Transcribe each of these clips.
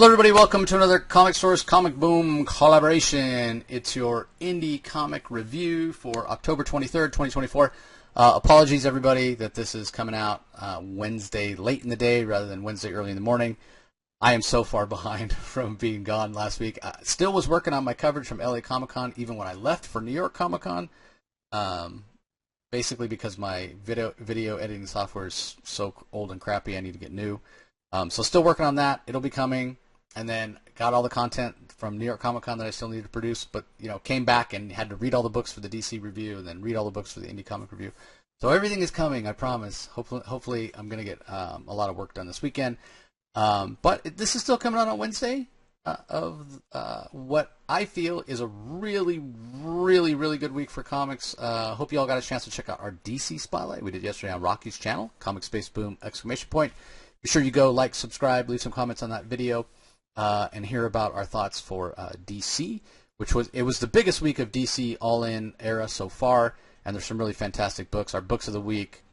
Hello everybody, welcome to another Comic Source Comic Boom collaboration. It's your indie comic review for October 23rd, 2024. Apologies everybody that this is coming out Wednesday late in the day rather than Wednesday early in the morning. I am so far behind from being gone last week. I still was working on my coverage from LA Comic Con even when I left for New York Comic Con. Basically because my video editing software is so old and crappy I need to get new. So still working on that. It'll be coming. And then got all the content from New York Comic Con that I still needed to produce, but came back and had to read all the books for the DC review and then read all the books for the indie comic review. So everything is coming, I promise. Hopefully I'm going to get a lot of work done this weekend. But this is still coming out on Wednesday of what I feel is a really, really, really good week for comics. Hope you all got a chance to check out our DC Spotlight we did yesterday on Rocky's channel, Comic Space Boom! Be sure you go like, subscribe, leave some comments on that video. And hear about our thoughts for DC, which was the biggest week of DC All-In era so far, and there's some really fantastic books. Our books of the week,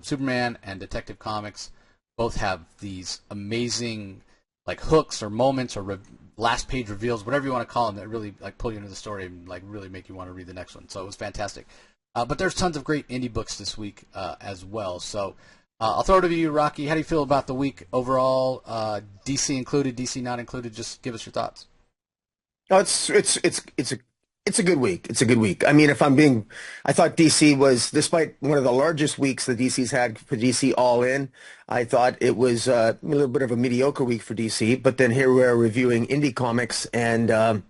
Superman and Detective Comics, both have these amazing hooks or moments or last page reveals, whatever you want to call them, that really pull you into the story and really make you want to read the next one. So it was fantastic. But there's tons of great indie books this week as well. So. I'll throw it to you, Rocky. How do you feel about the week overall? DC included, DC not included. Just give us your thoughts. No, it's a good week. It's a good week. I mean, I thought DC was, despite one of the largest weeks the DC's had for DC All In, I thought it was a little bit of a mediocre week for DC. But then here we're reviewing indie comics and.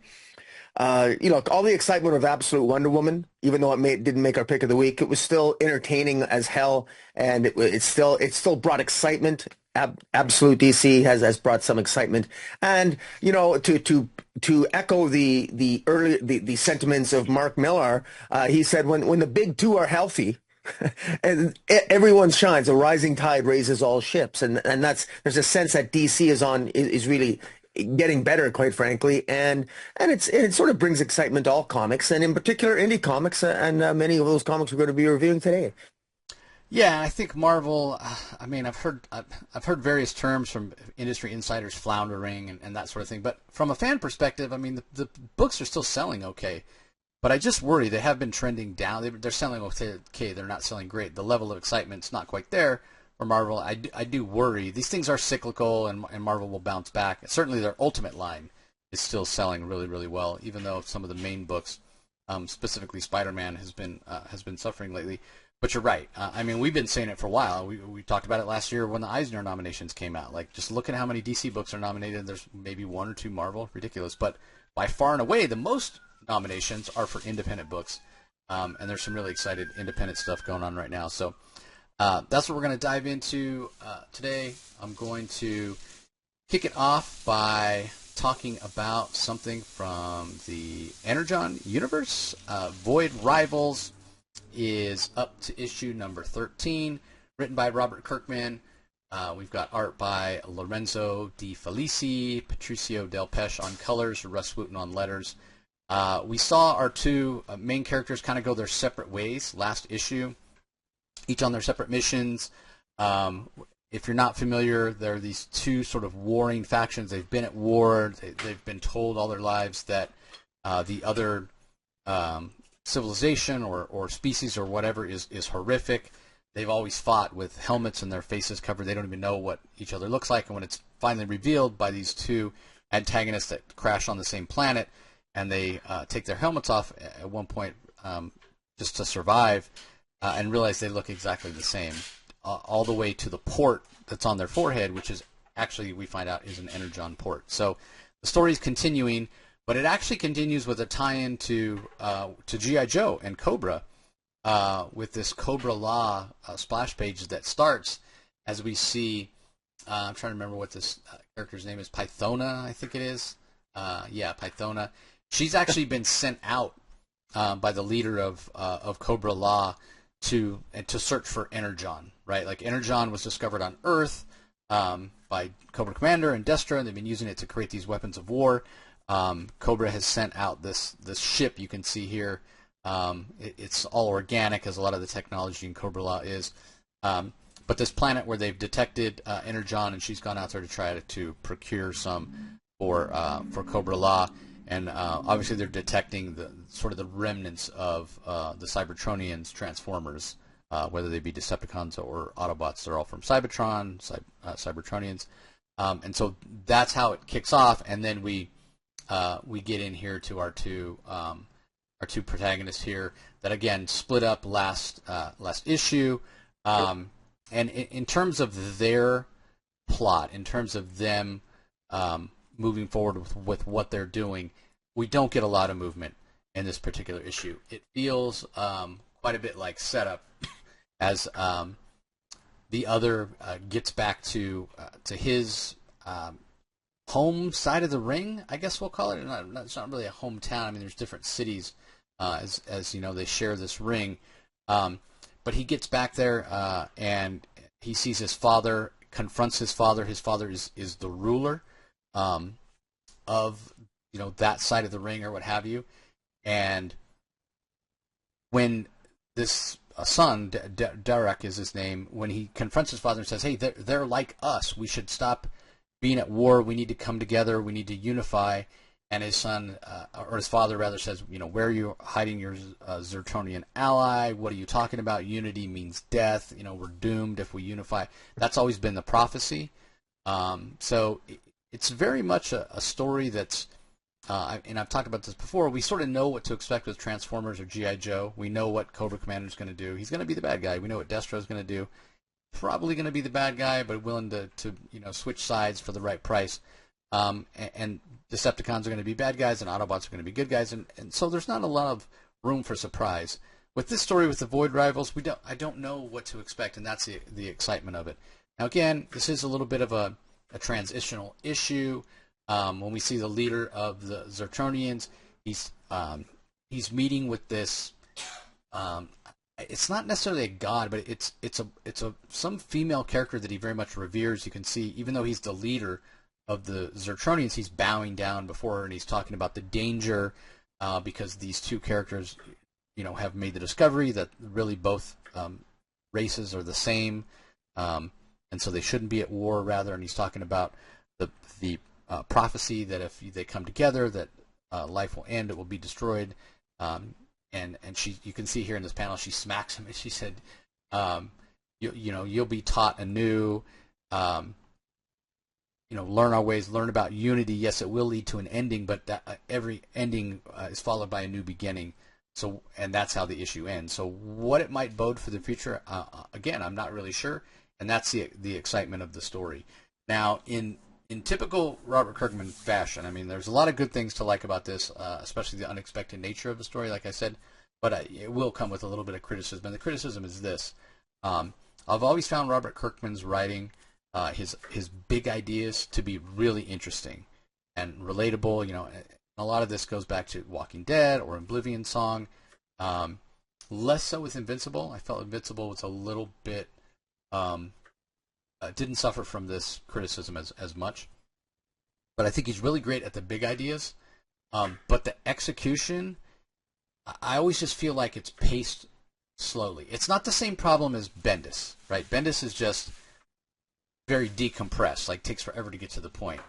All the excitement of Absolute Wonder Woman, even though it didn't make our pick of the week, it was still entertaining as hell, and it still brought excitement. Absolute DC has brought some excitement, and to echo the sentiments of Mark Millar, he said when the big two are healthy. And everyone shines. A rising tide raises all ships, and there's a sense that DC is really getting better, quite frankly, and it sort of brings excitement to all comics, and in particular indie comics, and many of those comics we're going to be reviewing today. Yeah, I think Marvel. I mean, I've heard various terms from industry insiders, floundering and that sort of thing. But from a fan perspective, I mean, the books are still selling okay. But I just worry they have been trending down. They're selling okay. They're not selling great. The level of excitement's not quite there. For Marvel, I do worry. These things are cyclical, and Marvel will bounce back. Certainly their Ultimate line is still selling really, really well, even though some of the main books, specifically Spider-Man, has been suffering lately. But you're right. I mean, we've been saying it for a while. We talked about it last year when the Eisner nominations came out. Just look at how many DC books are nominated. There's maybe one or two Marvel. Ridiculous. But by far and away, the most nominations are for independent books. And there's some really excited independent stuff going on right now. So that's what we're going to dive into today. I'm going to kick it off by talking about something from the Energon universe. Void Rivals is up to issue number 13, written by Robert Kirkman. We've got art by Lorenzo Di Felici, Patricio Del Pesce on colors, Russ Wooten on letters. We saw our two main characters kind of go their separate ways last issue, each on their separate missions. If you're not familiar, there are these two sort of warring factions. They've been at war. They've been told all their lives that the other civilization or species or whatever is horrific. They've always fought with helmets and their faces covered. They don't even know what each other looks like. And when it's finally revealed by these two antagonists that crash on the same planet, and they take their helmets off at one point just to survive, and realize they look exactly the same, all the way to the port that's on their forehead, which is actually, we find out, is an Energon port. So the story is continuing, but it actually continues with a tie-in to G.I. Joe and Cobra, with this Cobra Law splash page that starts as we see, I'm trying to remember what this character's name is, Pythona, I think it is. Yeah, Pythona. She's actually been sent out by the leader of Cobra Law to search for Energon, right? Energon was discovered on Earth by Cobra Commander and Destra, and they've been using it to create these weapons of war. Cobra has sent out this ship you can see here. It's all organic, as a lot of the technology in Cobra Law is. But this planet where they've detected Energon, and she's gone out there to try to procure some for Cobra Law, and obviously they're detecting the sort of the remnants of the Cybertronians Transformers, whether they be Decepticons or Autobots. They're all from Cybertron, Cybertronians, and so that's how it kicks off, and then we get in here to our two protagonists here that again split up last issue, and in terms of their plot, in terms of them moving forward with what they're doing, we don't get a lot of movement in this particular issue. It feels quite a bit like setup as the other gets back to his home side of the ring, I guess we'll call it. It's not really a hometown. I mean, there's different cities as you know, they share this ring. But he gets back there and he sees his father, confronts his father. His father is the ruler of, you know, that side of the ring or what have you. And when this son, Derek is his name, when he confronts his father and says, hey, they're like us. We should stop being at war. We need to come together. We need to unify. And his son, or his father rather, says, you know, where are you hiding your Zertronian ally? What are you talking about? Unity means death. You know, we're doomed if we unify. That's always been the prophecy. So it's very much a story that's, and I've talked about this before, we sort of know what to expect with Transformers or G.I. Joe. We know what Cobra Commander's going to do. He's going to be the bad guy. We know what Destro's going to do. Probably going to be the bad guy, but willing to you know, switch sides for the right price. And Decepticons are going to be bad guys, and Autobots are going to be good guys, and so there's not a lot of room for surprise. With this story with the Void Rivals, I don't know what to expect, and that's the excitement of it. Now again, this is a little bit of a transitional issue. When we see the leader of the Zertronians, he's meeting with this. It's not necessarily a god, but it's some female character that he very much reveres. You can see, even though he's the leader of the Zertronians, he's bowing down before her, and he's talking about the danger because these two characters, you know, have made the discovery that really both races are the same, and so they shouldn't be at war, rather. And he's talking about the prophecy that if they come together, that life will end, it will be destroyed. And you can see here in this panel, she smacks him, and she said, you know, you'll be taught anew. You know, learn our ways, learn about unity. Yes, it will lead to an ending, but that, every ending is followed by a new beginning. So, and that's how the issue ends. So, what it might bode for the future, again, I'm not really sure, and that's the excitement of the story. Now, in typical Robert Kirkman fashion, I mean, there's a lot of good things to like about this, especially the unexpected nature of the story, like I said, but it will come with a little bit of criticism, and the criticism is this. I've always found Robert Kirkman's writing, his big ideas, to be really interesting and relatable. You know, a lot of this goes back to Walking Dead or Oblivion Song. Less so with Invincible. I felt Invincible was a little bit didn't suffer from this criticism as much. But I think he's really great at the big ideas. But the execution, I always just feel like it's paced slowly. It's not the same problem as Bendis, right? Bendis is just very decompressed, like takes forever to get to the point.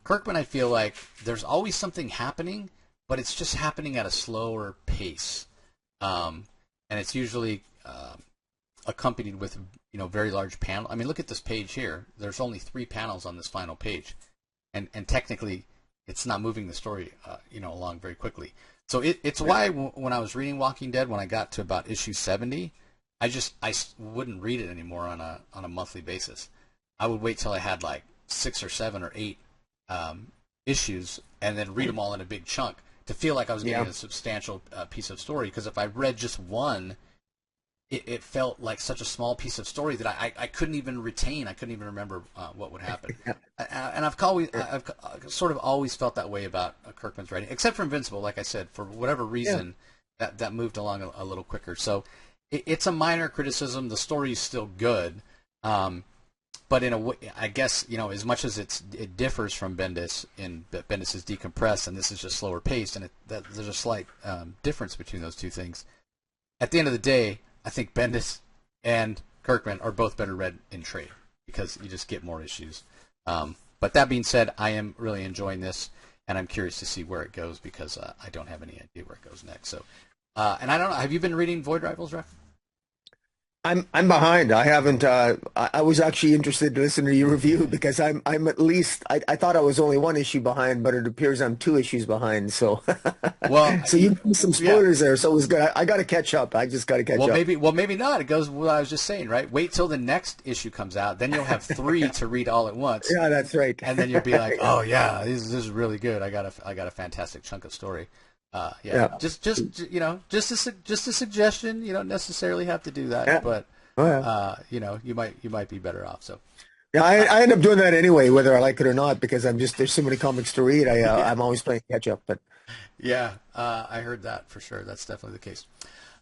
Kirkman, I feel like there's always something happening, but it's just happening at a slower pace. And it's usually accompanied with, you know, very large panel. I mean, look at this page here. There's only 3 panels on this final page, and technically, it's not moving the story, you know, along very quickly. So it's why when I was reading Walking Dead, when I got to about issue 70, I wouldn't read it anymore on a monthly basis. I would wait till I had like 6 or 7 or 8 issues, and then read them all in a big chunk to feel like I was getting a substantial piece of story. Because if I read just one, it felt like such a small piece of story that I couldn't even retain. I couldn't even remember what would happen. And I've sort of always felt that way about Kirkman's writing, except for Invincible. Like I said, for whatever reason, that moved along a little quicker. So it's a minor criticism. The story is still good, but in a way, I guess, you know, as much as it differs from Bendis, in that Bendis is decompressed and this is just slower paced, and there's a slight difference between those two things. At the end of the day, I think Bendis and Kirkman are both better read in trade because you just get more issues. But But that being said, I am really enjoying this, and I'm curious to see where it goes because I don't have any idea where it goes next. So, and I don't know. Have you been reading Void Rivals, Ref? I'm behind. I haven't. I was actually interested to listen to your review because I'm at least. I thought I was only one issue behind, but it appears I'm two issues behind. So, Well, so you gave me some yeah. spoilers there. So it was good. I got to catch up. I just got to catch Well, up. maybe not. It goes what I was just saying, right? Wait till the next issue comes out, then you'll have three to read all at once, Yeah, that's right. and then you'll be like, oh yeah, this is really good. I got a fantastic chunk of story. Yeah, Yeah. just just a suggestion. You don't necessarily have to do that, Yeah. but Oh, yeah. you might be better off. So Yeah, I end up doing that anyway, whether I like it or not, because there's so many comics to read. I'm always playing catch up. But yeah, I heard that for sure. That's definitely the case.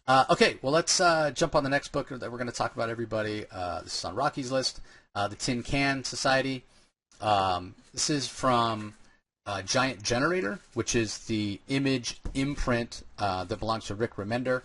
Okay, well, let's jump on the next book that we're going to talk about, everybody. This is on Rocky's list, The Tin Can Society. This is from Giant Generator, which is the image imprint that belongs to Rick Remender.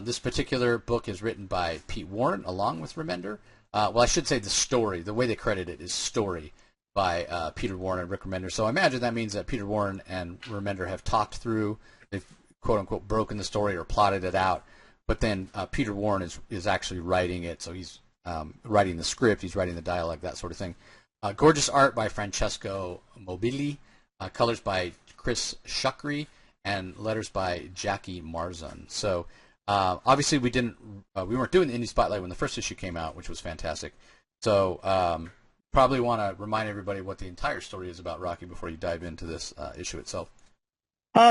This particular book is written by Pete Warren along with Remender. Well, I should say the story. The way they credit it is story by Peter Warren and Rick Remender. So I imagine that means that Peter Warren and Remender have talked through, they've quote-unquote broken the story or plotted it out. But then Peter Warren is actually writing it. So he's writing the script, he's writing the dialogue, that sort of thing. Gorgeous art by Francesco Mobili, colors by Chris Shuckry, and letters by Jackie Marzun. So obviously we weren't doing the Indie Spotlight when the first issue came out, which was fantastic. So probably want to remind everybody what the entire story is about Rocky before you dive into this issue itself.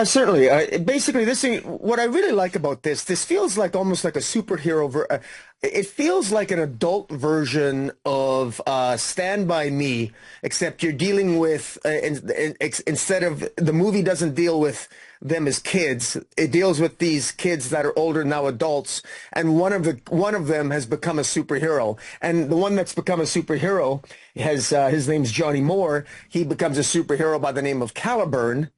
Certainly. Basically, this thing, what I really like about this feels like almost like a superhero. It feels like an adult version of Stand By Me, except you're dealing with, instead of, the movie doesn't deal with them as kids, it deals with these kids that are older, now adults, and one of them has become a superhero. And the one that's become a superhero his name's Johnny Moore. He becomes a superhero by the name of Caliburn.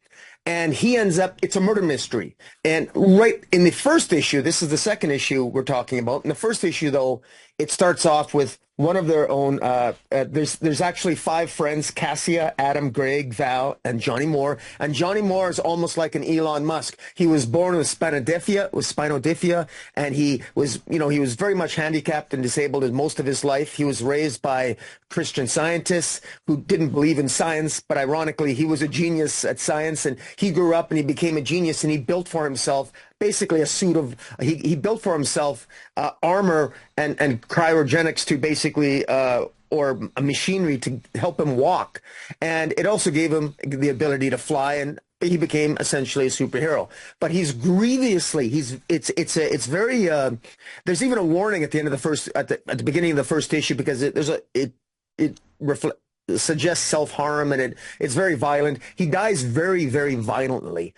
And he ends up, it's a murder mystery. And right in the first issue, this is the second issue we're talking about. In the first issue, though, it starts off with one of their own, there's actually 5 friends: Cassia, Adam, Greg, Val, and Johnny Moore. And Johnny Moore is almost like an Elon Musk. He was born with spinodifia, and he was very much handicapped and disabled in most of his life. He was raised by Christian scientists who didn't believe in science, but ironically, he was a genius at science, and he grew up and he became a genius, and he built for himself basically a suit of, he built for himself armor and cryogenics to basically, or a machinery to help him walk. And it also gave him the ability to fly, and he became essentially a superhero. But he's grievously, it's very, there's even a warning at the end of the first, at the beginning of the first issue, because it suggests self-harm, and it's very violent. He dies very, very violently.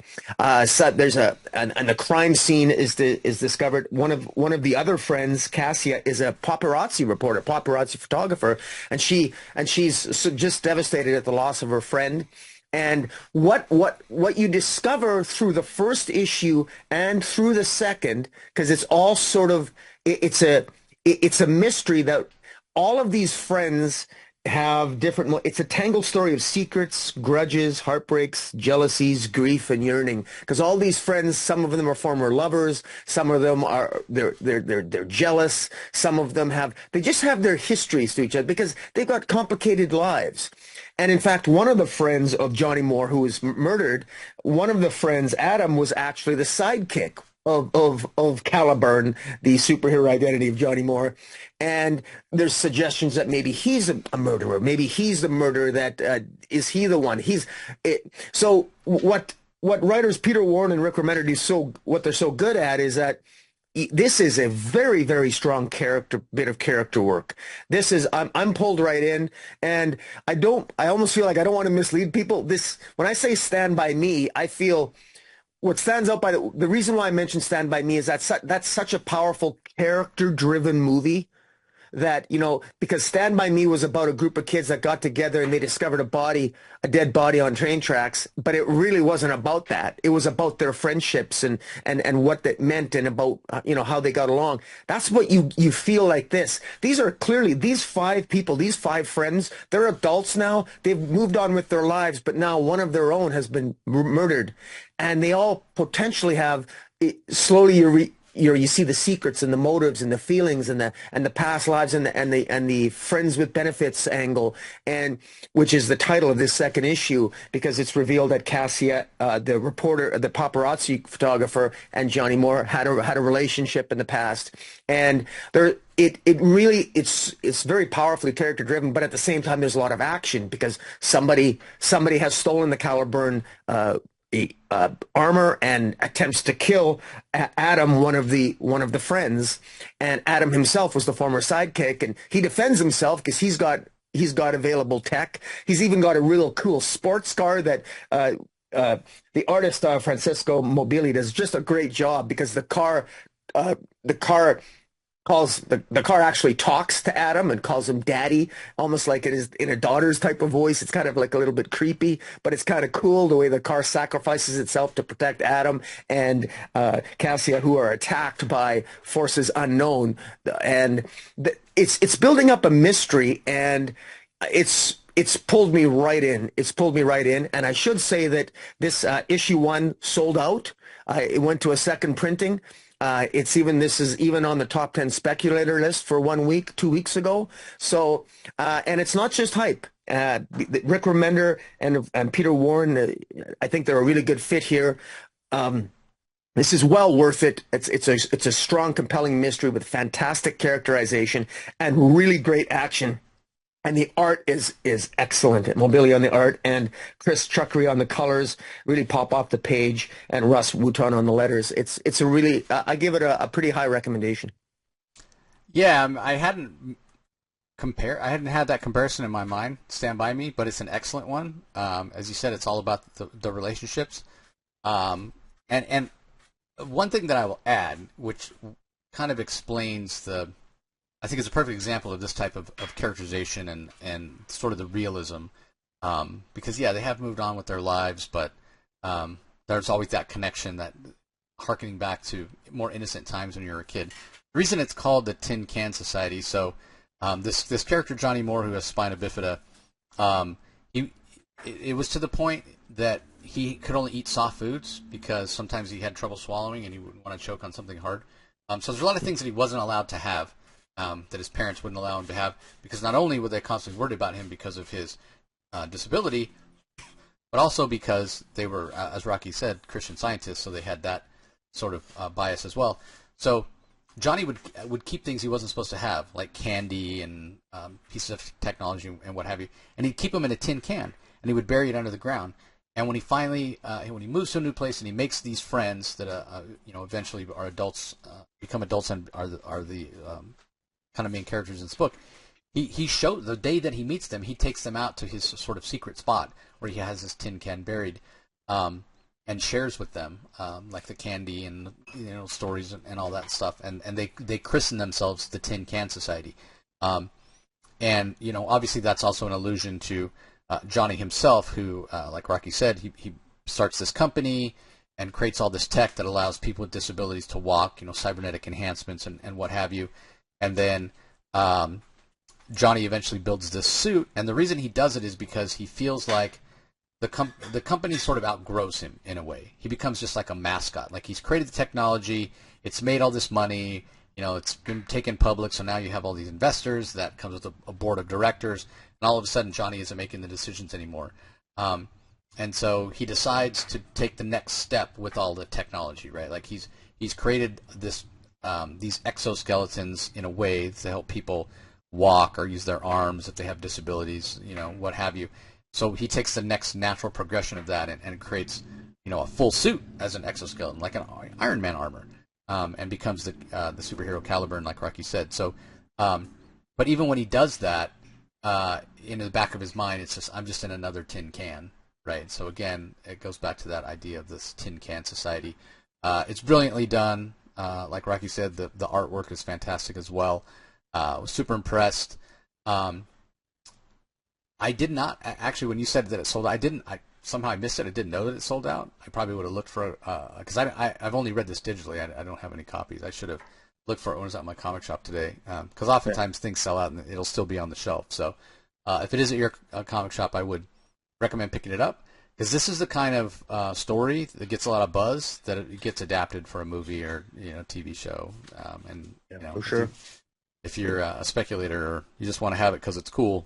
So there's and the crime scene is discovered. One of the other friends, Cassia, is a paparazzi photographer, and she's just devastated at the loss of her friend. And what you discover through the first issue and through the second, because it's all sort of, it's a mystery that all of these friends have different, it's a tangled story of secrets, grudges, heartbreaks, jealousies, grief, and yearning. Because all these friends, some of them are former lovers, some of them they're jealous, some of them they just have their histories to each other because they've got complicated lives. And in fact, one of the friends of Johnny Moore, who was murdered, one of the friends, Adam, was actually the sidekick of Caliburn, the superhero identity of Johnny Moore. And there's suggestions that maybe he's a murderer. Maybe he's the murderer. That is he the one? So what writers Peter Warren and Rick Remender do, what they're so good at is that this is a very, very strong bit of character work. This is, I'm pulled right in, and I almost feel like I don't want to mislead people. When I say Stand By Me, I feel what stands out by the reason why I mentioned Stand By Me is that's such a powerful character-driven movie that, because Stand By Me was about a group of kids that got together and they discovered a dead body on train tracks, but it really wasn't about that. It was about their friendships and what that meant, and about, how they got along. That's what you feel like this. These are clearly, these five people, these five friends, they're adults now. They've moved on with their lives, but now one of their own has been murdered. And they all potentially have, slowly you see the secrets and the motives and the feelings and the past lives and the friends with benefits angle, and which is the title of this second issue, because it's revealed that Cassia, the reporter, the paparazzi photographer, and Johnny Moore had a relationship in the past. And it's very powerfully character driven, but at the same time there's a lot of action, because somebody has stolen the Caliburn armor and attempts to kill Adam, one of the friends. And Adam himself was the former sidekick, and he defends himself because he's got available tech. He's even got a real cool sports car that the artist Francisco Mobili does just a great job, because the car the car actually talks to Adam and calls him daddy, almost like it is in a daughter's type of voice. It's kind of like a little bit creepy, but it's kind of cool the way the car sacrifices itself to protect Adam and Cassia, who are attacked by forces unknown. And it's building up a mystery, and it's pulled me right in. It's pulled me right in. And I should say that this issue 1 sold out. It went to a second printing. This is even on the top 10 speculator list for 1 week, 2 weeks ago. So, and it's not just hype. Rick Remender and Peter Warren, I think they're a really good fit here. This is well worth it. It's a strong, compelling mystery with fantastic characterization and really great action. And the art is excellent. Mobili on the art, and Chris Chuckery on the colors really pop off the page, and Russ Wooton on the letters. It's a really, I give it a pretty high recommendation. Yeah, I hadn't had that comparison in my mind, Stand By Me, but it's an excellent one. As you said, it's all about the relationships. And one thing that I will add, which kind of explains I think it's a perfect example of this type of characterization and sort of the realism, because they have moved on with their lives, but there's always that connection, that harkening back to more innocent times when you were a kid. The reason it's called the Tin Can Society, so this character Johnny Moore, who has spina bifida, it was to the point that he could only eat soft foods because sometimes he had trouble swallowing and he would want to choke on something hard. So there's a lot of things that he wasn't allowed to have. That his parents wouldn't allow him to have, because not only were they constantly worried about him because of his disability, but also because they were, as Rocky said, Christian Scientists, so they had that sort of bias as well. So Johnny would keep things he wasn't supposed to have, like candy and pieces of technology and what have you, and he'd keep them in a tin can, and he would bury it under the ground. And when he finally, when he moves to a new place and he makes these friends that eventually are adults, become adults, and are the kind of main characters in this book, he showed the day that he meets them, he takes them out to his sort of secret spot where he has this tin can buried, and shares with them like the candy and stories and all that stuff, and they christen themselves the Tin Can Society, and obviously that's also an allusion to Johnny himself, who like Rocky said, he starts this company and creates all this tech that allows people with disabilities to walk, cybernetic enhancements and what have you. And then Johnny eventually builds this suit, and the reason he does it is because he feels like the company sort of outgrows him in a way. He becomes just like a mascot. Like, he's created the technology, it's made all this money, it's been taken public, so now you have all these investors, that comes with a board of directors, and all of a sudden Johnny isn't making the decisions anymore. And so he decides to take the next step with all the technology, right? Like, he's created these exoskeletons in a way to help people walk or use their arms if they have disabilities, what have you. So he takes the next natural progression of that and creates, a full suit as an exoskeleton, like an Iron Man armor, and becomes the superhero Caliburn, like Rocky said. So, but even when he does that, in the back of his mind, it's just, I'm just in another tin can, right? So again, it goes back to that idea of this Tin Can Society. It's brilliantly done. Like Rocky said, the artwork is fantastic as well. Was super impressed. I did not actually, when you said that it sold out, somehow I missed it. I didn't know that it sold out. I probably would have looked for because I've only read this digitally. I don't have any copies. I should have looked for it when it was at my comic shop today, because oftentimes things sell out and it'll still be on the shelf. So if it is at your comic shop, I would recommend picking it up, because this is the kind of story that gets a lot of buzz, that it gets adapted for a movie or TV show. And for sure. If you're a speculator or you just want to have it because it's cool,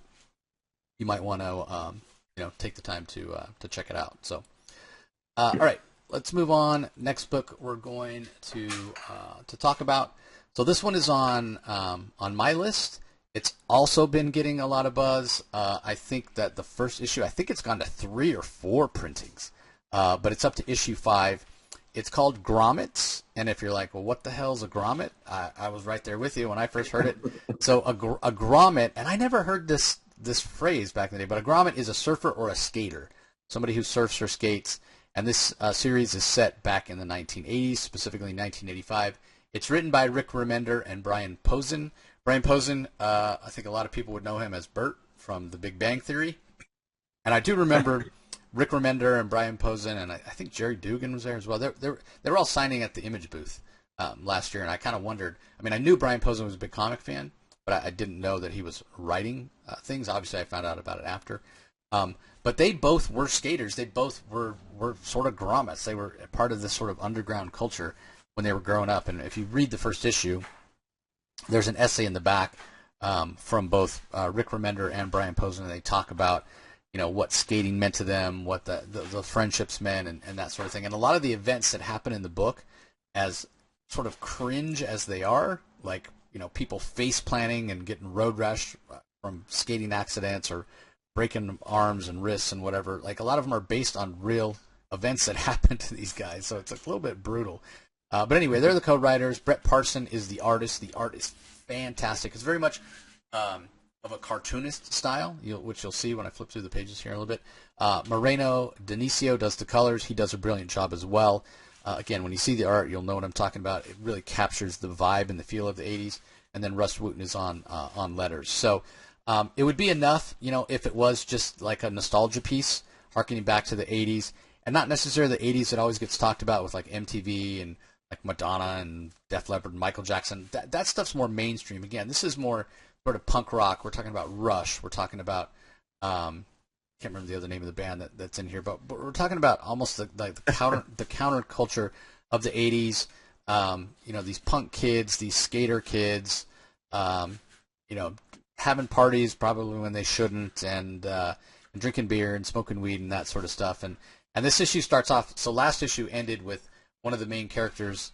you might want to take the time to check it out. So, all right, let's move on. Next book we're going to talk about. So this one is on my list. It's also been getting a lot of buzz. I think that the first issue, I think it's gone to 3 or 4 printings, but it's up to issue 5. It's called Grommets, and if you're like, well, what the hell's a grommet? I was right there with you when I first heard it. So a grommet, and I never heard this phrase back in the day, but a grommet is a surfer or a skater, somebody who surfs or skates. And this series is set back in the 1980s, specifically 1985. It's written by Rick Remender and Brian Posehn. Brian Posehn, I think a lot of people would know him as Bert from The Big Bang Theory. And I do remember Rick Remender and Brian Posehn, and I think Jerry Dugan was there as well. They were all signing at the Image booth last year, and I kind of wondered. I mean, I knew Brian Posehn was a big comic fan, but I didn't know that he was writing things. Obviously, I found out about it after. But they both were skaters. They both were sort of grommets. They were part of this sort of underground culture when they were growing up. And if you read the first issue, there's an essay in the back from both Rick Remender and Brian Posehn, and they talk about what skating meant to them, what the friendships meant, and that sort of thing. And a lot of the events that happen in the book, as sort of cringe as they are, like people face planting and getting road rash from skating accidents or breaking arms and wrists and whatever, like a lot of them are based on real events that happened to these guys. So it's a little bit brutal. But anyway, they're the co-writers. Brett Parson is the artist. The art is fantastic. It's very much of a cartoonist style, which you'll see when I flip through the pages here in a little bit. Moreno Dionisio does the colors. He does a brilliant job as well. Again, when you see the art, you'll know what I'm talking about. It really captures the vibe and the feel of the 80s. And then Russ Wooten is on letters. So it would be enough, if it was just like a nostalgia piece, harkening back to the 80s, and not necessarily the 80s that always gets talked about with like MTV and like Madonna and Def Leppard and Michael Jackson. That stuff's more mainstream. Again, this is more sort of punk rock. We're talking about Rush. We're talking about can't remember the other name of the band that's in here, but we're talking about almost the counterculture of the 80s. These punk kids, these skater kids, having parties probably when they shouldn't, and drinking beer and smoking weed and that sort of stuff. And this issue starts off. So last issue ended with one of the main characters.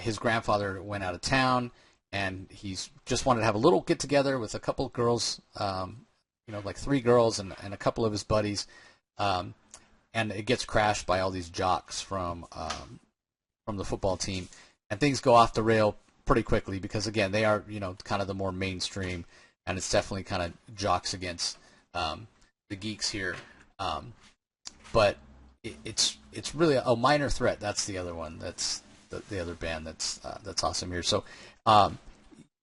His grandfather went out of town, and he's just wanted to have a little get together with a couple of girls, like 3 girls and a couple of his buddies, and it gets crashed by all these jocks from the football team, and things go off the rail pretty quickly because again they are kind of the more mainstream, and it's definitely kind of jocks against the geeks here, but it's really Minor Threat. That's the other one. That's the other band that's awesome here. So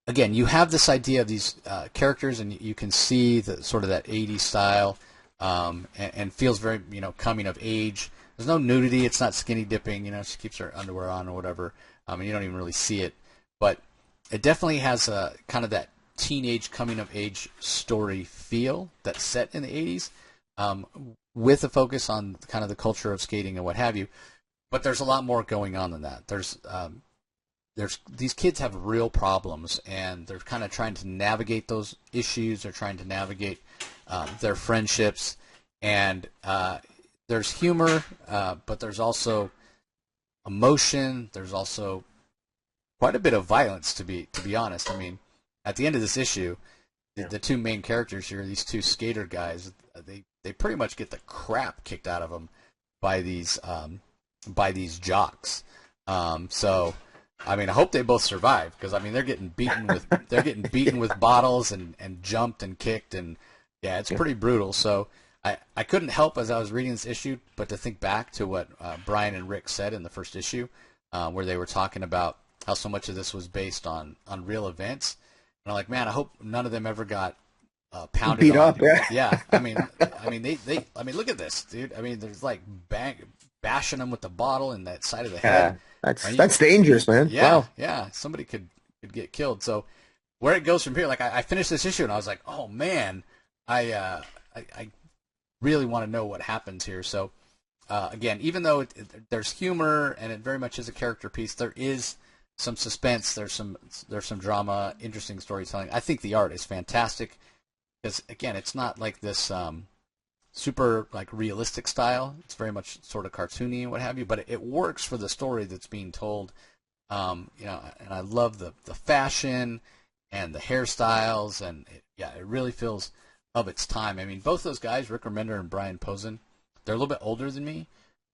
again, you have this idea of these characters, and you can see the sort of that 80s style, and feels very coming of age. There's no nudity. It's not skinny dipping. She keeps her underwear on or whatever. You don't even really see it, but it definitely has a kind of that teenage coming of age story feel that's set in the 80s, with a focus on kind of the culture of skating and what have you. But there's a lot more going on than that. There's these kids have real problems, and they're kind of trying to navigate those issues. They're trying to navigate their friendships, and there's humor, but there's also emotion. There's also quite a bit of violence, to be honest. I mean, at the end of this issue, the 2 main characters here, these 2 skater guys, they pretty much get the crap kicked out of them by these jocks. So, I mean, I hope they both survive, because I mean they're getting beaten with bottles and jumped and kicked, and yeah, it's pretty brutal. So I couldn't help as I was reading this issue but to think back to what Brian and Rick said in the first issue, where they were talking about how so much of this was based on real events. I'm like, man, I hope none of them ever got pounded Beat on. up, yeah. Yeah, I mean, look at this, dude. I mean, there's like bashing them with the bottle in that side of the head. Yeah, that's dangerous, man. Yeah, Wow. yeah, somebody could get killed. So where it goes from here, like I finished this issue and I was like, oh man, I really want to know what happens here. So again, even though there's humor and it very much is a character piece, there is some suspense. There's some drama, interesting storytelling. I think the art is fantastic because again, it's not like this super like realistic style. It's very much sort of cartoony and what have you, but it works for the story that's being told. You know, and I love the fashion and the hairstyles, and it really feels of its time. I mean, both those guys, Rick Remender and Brian Posen, they're a little bit older than me.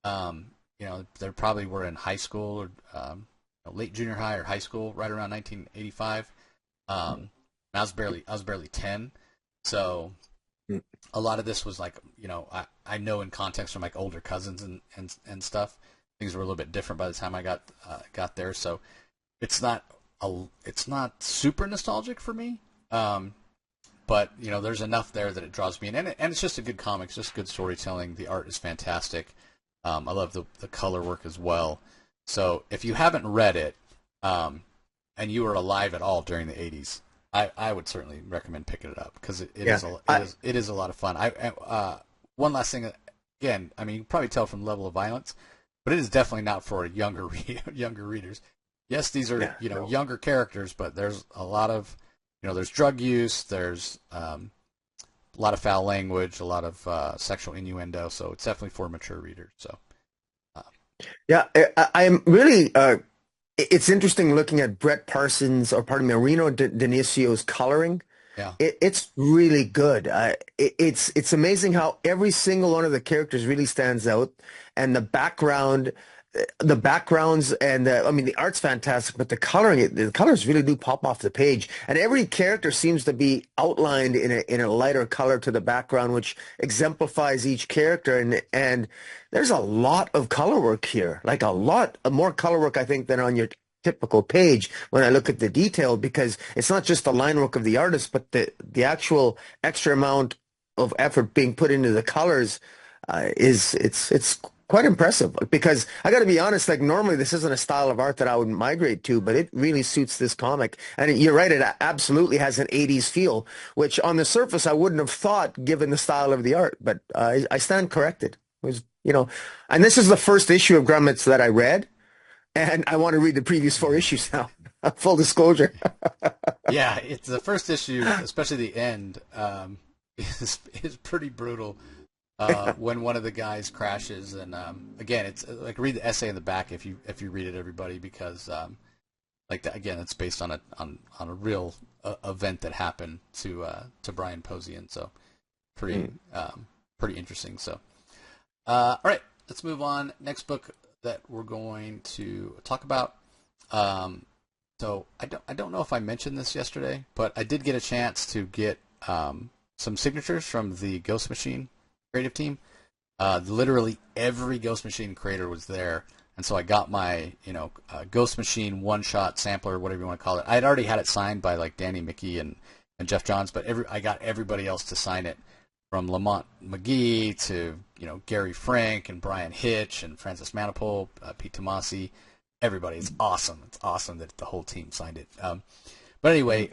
You know, they probably were in high school or late junior high or high school, right around 1985. I was barely 10, so a lot of this was like, you know, I know in context from like older cousins and stuff. Things were a little bit different by the time I got there, so it's not super nostalgic for me. But you know, there's enough there that it draws me in, and it's just a good comic. It's just good storytelling. The art is fantastic. I love the color work as well. So if you haven't read it, and you were alive at all during the '80s, I would certainly recommend picking it up because it is a lot of fun. One last thing, again, I mean, you can probably tell from the level of violence, but it is definitely not for younger readers. Yes, these are younger characters, but there's a lot of there's drug use, there's a lot of foul language, a lot of sexual innuendo, so it's definitely for mature readers. So Yeah, I'm really. It's interesting looking at Brett Parsons, or pardon me, Reno Dionissio's coloring. yeah, It's really good. It's amazing how every single one of the characters really stands out, and the backgrounds, and I mean the art's fantastic, but the colors really do pop off the page, and every character seems to be outlined in a lighter color to the background, which exemplifies each character, and there's a lot of color work here, like a lot more color work, I think, than on your typical page when I look at the detail, because it's not just the line work of the artist, but the actual extra amount of effort being put into the colors it's quite impressive. Because I got to be honest, like normally this isn't a style of art that I would migrate to, but it really suits this comic. And you're right, it absolutely has an 80s feel, which on the surface I wouldn't have thought given the style of the art, but I stand corrected. It was, and this is the first issue of Grommets that I read. And I want to read the previous 4 issues now. Full disclosure. yeah, it's the first issue, especially the end, is pretty brutal. When one of the guys crashes, and again, it's like read the essay in the back if you read it, everybody, because again, it's based on a real event that happened to Brian Posey, so pretty interesting. So, all right, let's move on. Next book that we're going to talk about. So I don't know if I mentioned this yesterday, but I did get a chance to get some signatures from the Ghost Machine creative team. Literally every Ghost Machine creator was there, and so I got my Ghost Machine one-shot sampler, whatever you want to call it. I had already had it signed by like Danny Mickey and Jeff Johns, but I got everybody else to sign it, from Lamont McGee to Gary Frank and Brian Hitch and Francis Manipul, Pete Tomasi, everybody. It's awesome. It's awesome that the whole team signed it. But anyway,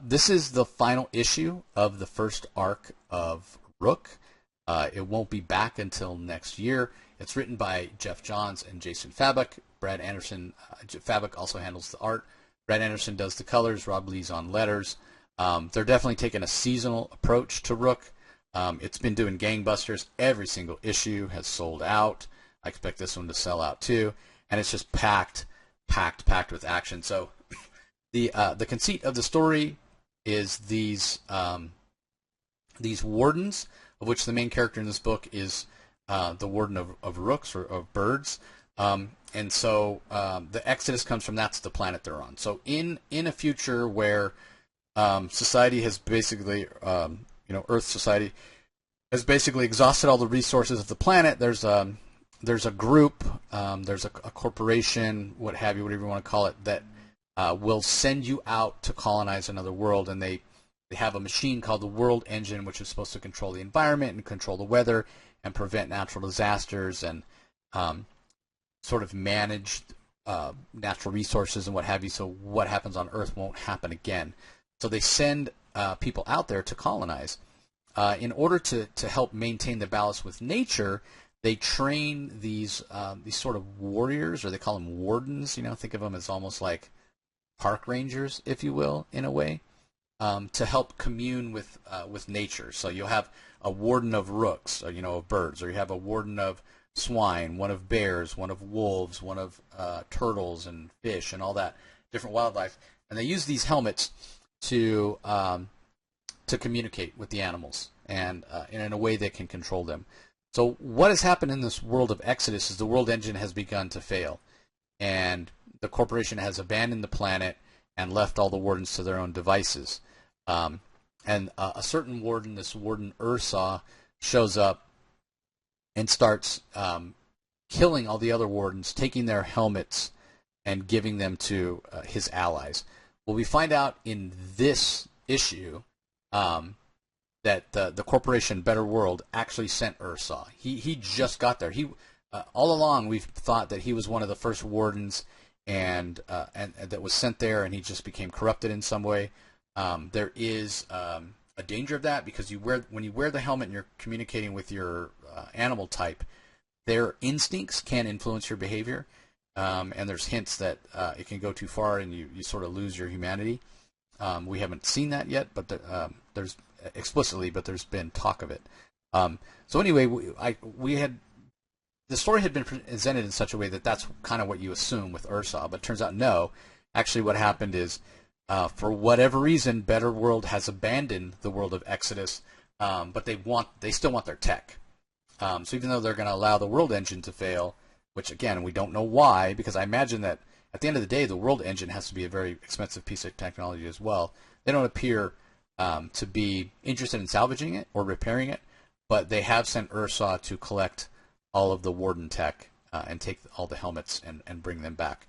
this is the final issue of the first arc of Rook. It won't be back until next year. It's written by Jeff Johns and Jason Fabok. Brad Anderson, Fabok also handles the art. Brad Anderson does the colors. Rob Lee's on letters. They're definitely taking a seasonal approach to Rook. It's been doing gangbusters. Every single issue has sold out. I expect this one to sell out too. And it's just packed with action. So the conceit of the story is these wardens, of which the main character in this book is the warden of rooks, or of birds. And so the Exodus comes from, that's the planet they're on. So in a future where society has basically, Earth society has basically exhausted all the resources of the planet, there's a group, there's a corporation, what have you, whatever you want to call it, that will send you out to colonize another world, and they have a machine called the World Engine, which is supposed to control the environment and control the weather and prevent natural disasters and sort of manage natural resources and what have you, so what happens on Earth won't happen again. So they send people out there to colonize. In order to help maintain the balance with nature, they train these sort of warriors, or they call them wardens. Think of them as almost like park rangers, if you will, in a way, to help commune with nature. So you'll have a warden of rooks, or, of birds, or you have a warden of swine, one of bears, one of wolves, one of turtles and fish and all that different wildlife, and they use these helmets to communicate with the animals and in a way that can control them. So what has happened in this world of Exodus is the World Engine has begun to fail, and the corporation has abandoned the planet and left all the wardens to their own devices. And a certain warden, this warden Ursa, shows up and starts killing all the other wardens, taking their helmets and giving them to his allies. Well, we find out in this issue that the corporation Better World actually sent Ursa. He just got there. All along we've thought that he was one of the first wardens and that was sent there, and he just became corrupted in some way. There is a danger of that, because when you wear the helmet and you're communicating with your animal type, their instincts can influence your behavior, and there's hints that it can go too far and you sort of lose your humanity. We haven't seen that yet, but there's explicitly, but there's been talk of it. So anyway, the story had been presented in such a way that that's kind of what you assume with Ursa, but it turns out no. Actually, what happened is, for whatever reason, Better World has abandoned the world of Exodus, but they still want their tech. So even though they're going to allow the World Engine to fail, which again we don't know why, because I imagine that at the end of the day the World Engine has to be a very expensive piece of technology as well. They don't appear to be interested in salvaging it or repairing it, but they have sent Ursa to collect all of the Warden tech and take all the helmets and bring them back.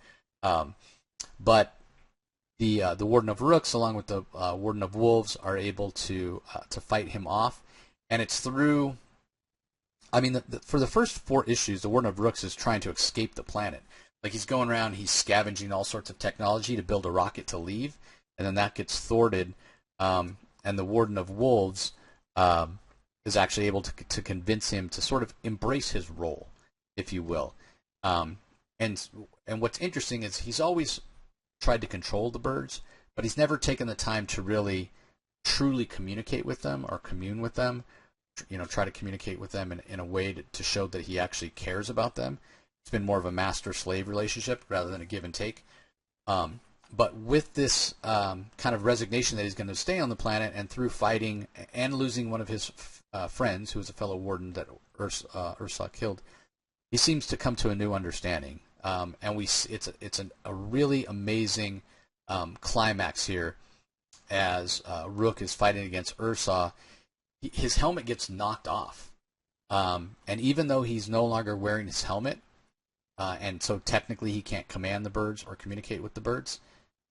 But the Warden of Rooks, along with the Warden of Wolves, are able to fight him off, and it's through. I mean, for the first 4 issues, the Warden of Rooks is trying to escape the planet. Like, he's going around, he's scavenging all sorts of technology to build a rocket to leave, and then that gets thwarted, and the Warden of Wolves is actually able to convince him to sort of embrace his role, if you will. And what's interesting is he's always tried to control the birds, but he's never taken the time to really truly communicate with them or commune with them, try to communicate with them in a way to show that he actually cares about them. It's been more of a master-slave relationship rather than a give and take. But with this kind of resignation that he's going to stay on the planet, and through fighting and losing one of his friends, who was a fellow warden that Ursa killed, he seems to come to a new understanding. And it's a really amazing climax here as Rook is fighting against Ursa. His helmet gets knocked off, and even though he's no longer wearing his helmet, and so technically he can't command the birds or communicate with the birds,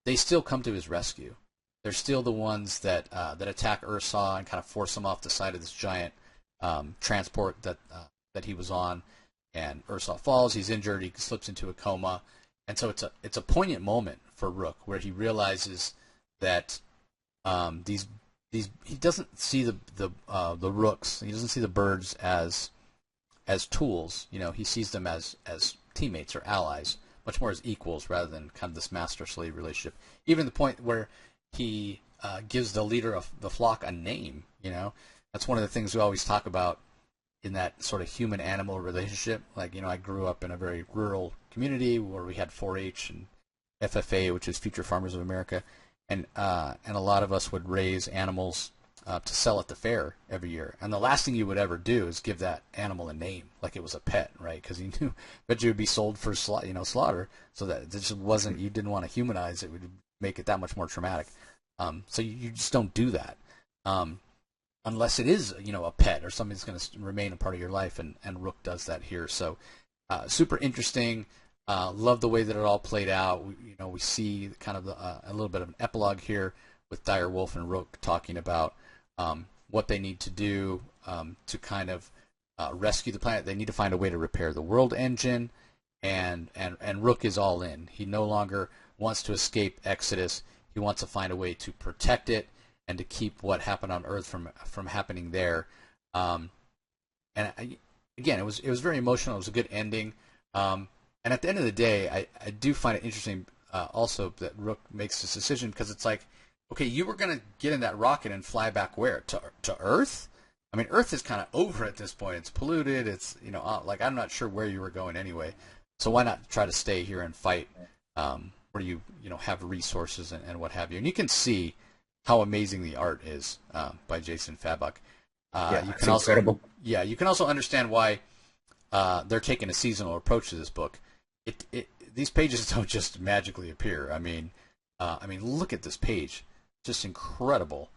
they still come to his rescue. They're still the ones that attack Ursa and kind of force him off the side of this giant transport that he was on. And Ursa falls. He's injured. He slips into a coma, and so it's a poignant moment for Rook, where he realizes that he doesn't see the rooks. He doesn't see the birds as tools. He sees them as teammates or allies, much more as equals rather than kind of this master-slave relationship. Even the point where he gives the leader of the flock a name. That's one of the things we always talk about in that sort of human-animal relationship. Like, I grew up in a very rural community where we had 4-H and FFA, which is Future Farmers of America, and a lot of us would raise animals to sell at the fair every year. And the last thing you would ever do is give that animal a name, like it was a pet, right? Because you knew, but you would be sold for slaughter, so that it just wasn't. You didn't want to humanize it; would make it that much more traumatic. So you just don't do that. Unless it is, a pet or something that's going to remain a part of your life, and Rook does that here. So, super interesting. Love the way that it all played out. We see kind of a little bit of an epilogue here with Dire Wolf and Rook talking about what they need to do to kind of rescue the planet. They need to find a way to repair the world engine, and Rook is all in. He no longer wants to escape Exodus. He wants to find a way to protect it and to keep what happened on Earth from happening there. Again, it was very emotional. It was a good ending. And at the end of the day, I do find it interesting also that Rook makes this decision, because it's like, okay, you were going to get in that rocket and fly back where? To Earth? I mean, Earth is kind of over at this point. It's polluted. It's, like, I'm not sure where you were going anyway. So why not try to stay here and fight where you have resources and what have you. And you can see how amazing the art is by Jason Fabok. Yeah, you it's can also, incredible. yeah, you can also understand why they're taking a seasonal approach to this book. These pages don't just magically appear. I mean, look at this page, just incredible.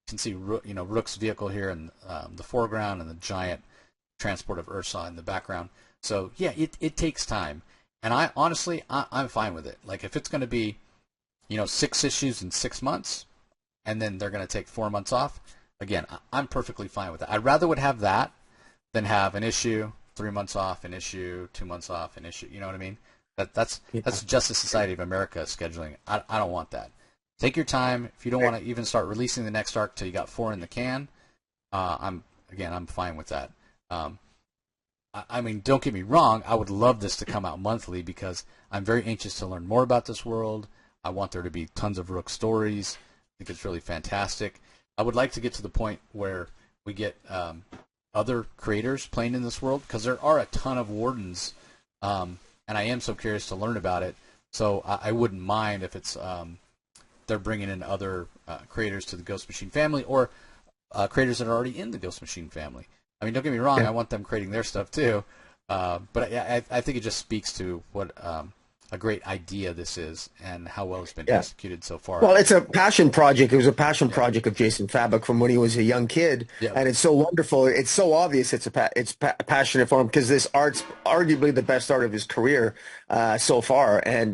You can see Rook's vehicle here in the foreground and the giant transport of Ursa in the background. So yeah, it takes time, and I'm fine with it. Like, if it's going to be 6 issues in 6 months, and then they're going to take 4 months off, again, I'm perfectly fine with that. I'd rather would have that than have an issue, 3 months off, an issue, 2 months off, an issue. You know what I mean? That's Justice Society of America scheduling. I don't want that. Take your time. If you don't want to even start releasing the next arc till you got 4 in the can, I'm fine with that. I mean, don't get me wrong. I would love this to come out monthly, because I'm very anxious to learn more about this world. I want there to be tons of Rook stories. I think it's really fantastic. I would like to get to the point where we get other creators playing in this world, because there are a ton of wardens, and I am so curious to learn about it. So I wouldn't mind if it's they're bringing in other creators to the Ghost Machine family, or creators that are already in the Ghost Machine family. I mean, don't get me wrong, I want them creating their stuff too, but I think it just speaks to what a great idea this is, and how well it's been executed so far. Well, it's a passion project. It was a passion project of Jason Fabok from when he was a young kid, and it's so wonderful. It's so obvious it's passionate for him, because this art's arguably the best art of his career so far. And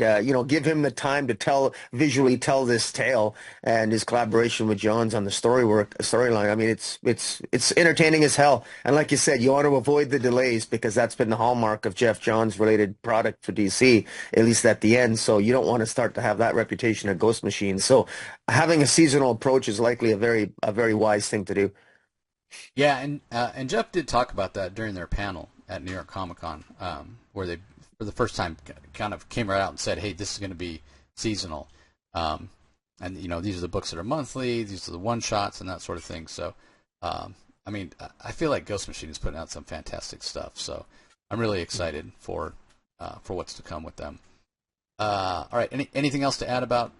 give him the time to visually tell this tale, and his collaboration with Johns on the storyline. I mean, it's entertaining as hell. And like you said, you want to avoid the delays, because that's been the hallmark of Jeff Johns related product for DC, at least at the end. So you don't want to start to have that reputation at Ghost Machine. So having a seasonal approach is likely a very wise thing to do. Yeah, and Jeff did talk about that during their panel at New York Comic Con, where they, for the first time, kind of came right out and said, "Hey, this is going to be seasonal, and these are the books that are monthly, these are the one shots, and that sort of thing." So, I mean, I feel like Ghost Machine is putting out some fantastic stuff. So, I'm really excited for what's to come with them. All right, anything else to add about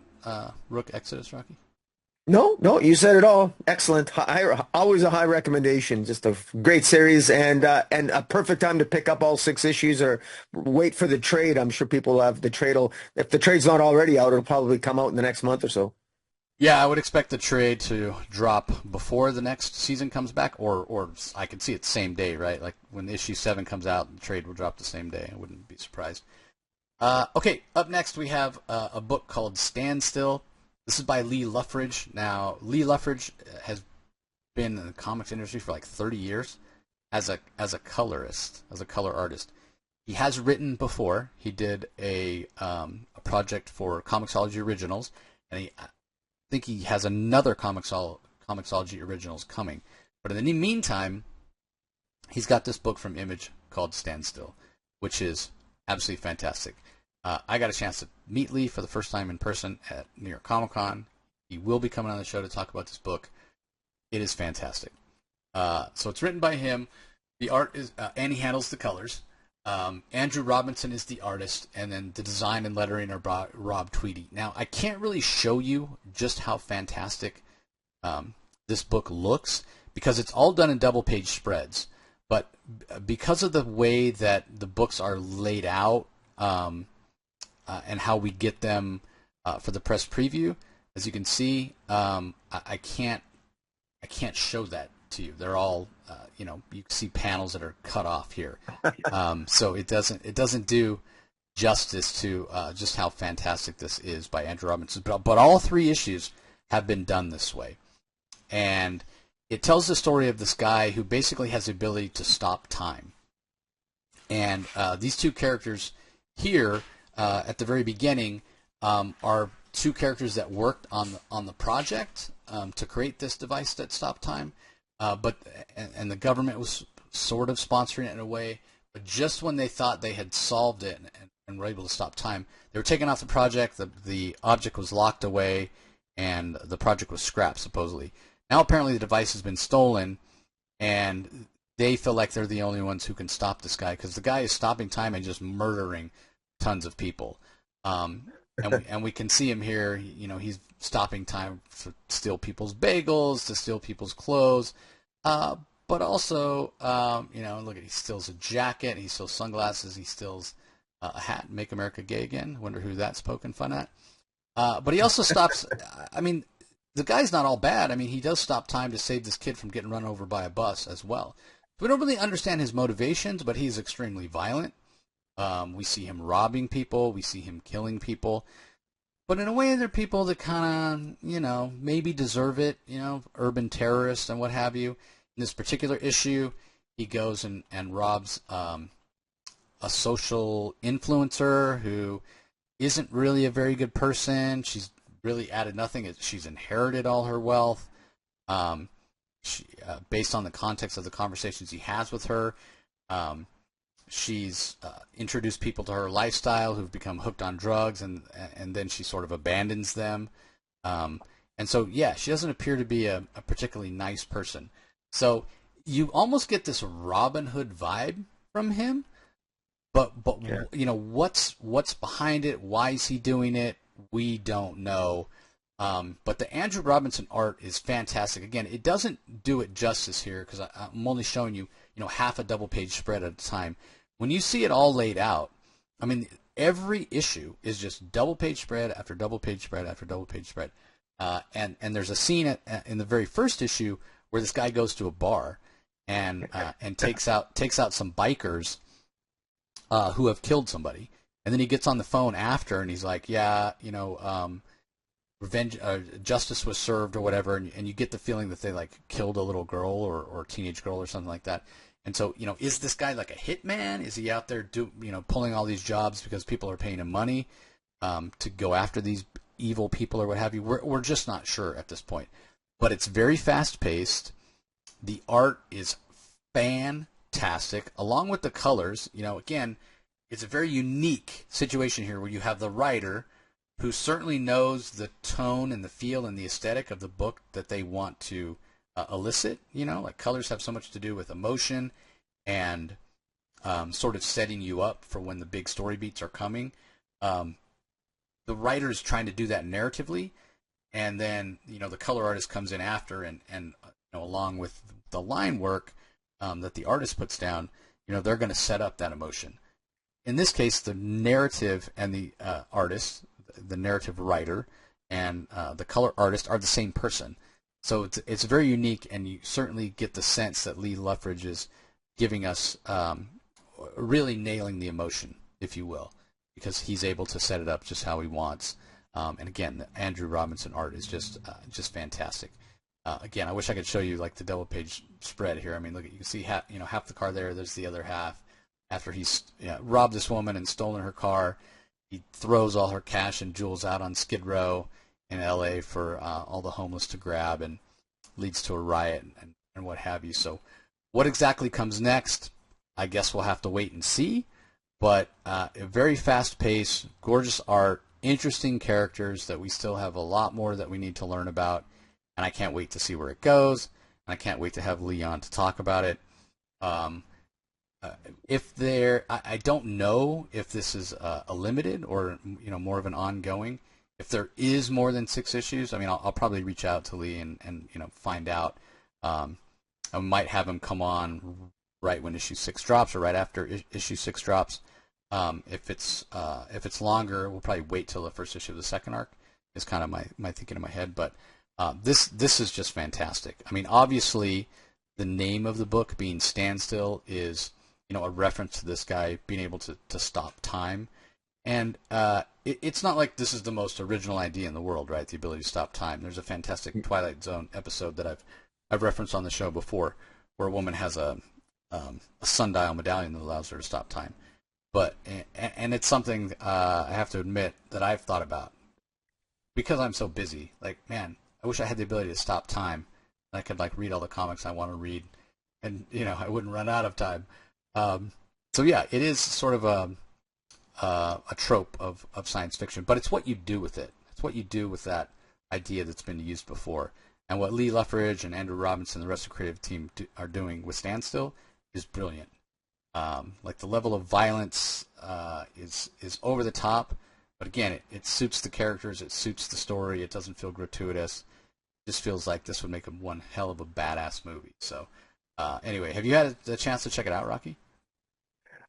Rook Exodus, Rocky? No, you said it all. Excellent. Always a high recommendation. Just a great series, and a perfect time to pick up all 6 issues, or wait for the trade. I'm sure people will have the trade. If the trade's not already out, it'll probably come out in the next month or so. Yeah, I would expect the trade to drop before the next season comes back, or I can see it same day, right? Like when issue 7 comes out, the trade will drop the same day. I wouldn't be surprised. Okay, up next we have a book called Standstill. This is by Lee Luffridge. Now, Lee Luffridge has been in the comics industry for like 30 years as a colorist, as a color artist. He has written before. He did a project for Comixology Originals, and I think he has another Comixology Originals coming. But in the meantime, he's got this book from Image called Standstill, which is absolutely fantastic. I got a chance to meet Lee for the first time in person at New York Comic Con. He will be coming on the show to talk about this book. It is fantastic. So it's written by him. The art is, and he handles the colors. Andrew Robinson is the artist, and then the design and lettering are by Rob Tweedy. Now, I can't really show you just how fantastic this book looks, because it's all done in double-page spreads. But because of the way that the books are laid out, and how we get them for the press preview, as you can see, I can't show that to you. They're all, you can see panels that are cut off here. So it doesn't do justice to just how fantastic this is by Andrew Robinson. But all 3 issues have been done this way. And it tells the story of this guy who basically has the ability to stop time. And these 2 characters here at the very beginning are 2 characters that worked on the project to create this device that stopped time. And the government was sort of sponsoring it in a way. But just when they thought they had solved it and were able to stop time, they were taken off the project. The object was locked away, and the project was scrapped, supposedly. Now apparently the device has been stolen, and they feel like they're the only ones who can stop this guy, because the guy is stopping time and just murdering tons of people. And we can see him here. You know, he's stopping time to steal people's bagels, to steal people's clothes, but also, you know, look, he steals a jacket, he steals sunglasses, he steals a hat. Make America Gay Again. Wonder who that's poking fun at. But he also stops. I mean, the guy's not all bad. I mean, he does stop time to save this kid from getting run over by a bus as well. We don't really understand his motivations, but he's extremely violent. We see him robbing people. We see him killing people. But in a way, they're people that kind of, you know, maybe deserve it, you know, urban terrorists and what have you. In this particular issue, he goes and robs a social influencer who isn't really a very good person. She's really added nothing. She's inherited all her wealth. Based on the context of the conversations he has with her, she's introduced people to her lifestyle who've become hooked on drugs, and then she sort of abandons them. And so, yeah, she doesn't appear to be a particularly nice person. So you almost get this Robin Hood vibe from him, but yeah. You know, what's behind it? Why is he doing it? We don't know. But the Andrew Robinson art is fantastic. Again, it doesn't do it justice here, because I'm only showing you, you know, half a double-page spread at a time. When you see it all laid out, I mean, every issue is just double-page spread after double-page spread after double-page spread. And there's a scene in the very first issue where this guy goes to a bar and takes out some bikers who have killed somebody. And then he gets on the phone after, and he's like, yeah, you know, revenge, justice was served or whatever, and you get the feeling that they like killed a little girl or teenage girl or something like that. And so, you know, is this guy like a hitman? Is he out there pulling all these jobs because people are paying him money to go after these evil people or what have you? We're just not sure at this point. But it's very fast paced. The art is fantastic, along with the colors. You know, again, it's a very unique situation here where you have the writer who certainly knows the tone and the feel and the aesthetic of the book that they want to elicit. You know, like colors have so much to do with emotion and sort of setting you up for when the big story beats are coming. The writer is trying to do that narratively, and then, you know, the color artist comes in after, and you know, along with the line work that the artist puts down, you know, they're going to set up that emotion. In this case, the narrative and the artist, the narrative writer, and the color artist are the same person. So it's very unique, and you certainly get the sense that Lee Luffridge is giving us really nailing the emotion, if you will, because he's able to set it up just how he wants. And again, the Andrew Robinson art is just fantastic. Again, I wish I could show you like the double-page spread here. I mean, look, you can see half the car there. There's the other half. After he's robbed this woman and stolen her car, he throws all her cash and jewels out on Skid Row in L.A. for all the homeless to grab, and leads to a riot and what have you. So what exactly comes next, I guess we'll have to wait and see. But a very fast-paced, gorgeous art, interesting characters that we still have a lot more that we need to learn about, and I can't wait to see where it goes, and I can't wait to have Leon to talk about it. I don't know if this is a limited or more of an ongoing. If there is more than 6 issues, I mean, I'll probably reach out to Lee and find out. I might have him come on right when issue 6 drops or right after issue 6 drops. If it's longer, we'll probably wait till the first issue of the second arc. Is kind of my thinking in my head, but this is just fantastic. I mean, obviously, the name of the book being Standstill is a reference to this guy being able to stop time, And it's not like this is the most original idea in the world, right? The ability to stop time. There's a fantastic Twilight Zone episode that I've referenced on the show before, where a woman has a sundial medallion that allows her to stop time. But and it's something I have to admit that I've thought about because I'm so busy. Like, man, I wish I had the ability to stop time. And I could like read all the comics I want to read, and I wouldn't run out of time. So yeah, it is sort of a trope of science fiction, but it's what you do with it. It's what you do with that idea that's been used before. And what Lee Luffridge and Andrew Robinson and the rest of the creative team are doing with Standstill is brilliant. Like the level of violence is over the top, but again, it suits the characters, it suits the story. It doesn't feel gratuitous. It just feels like this would make one hell of a badass movie. So anyway, have you had a chance to check it out, Rocky?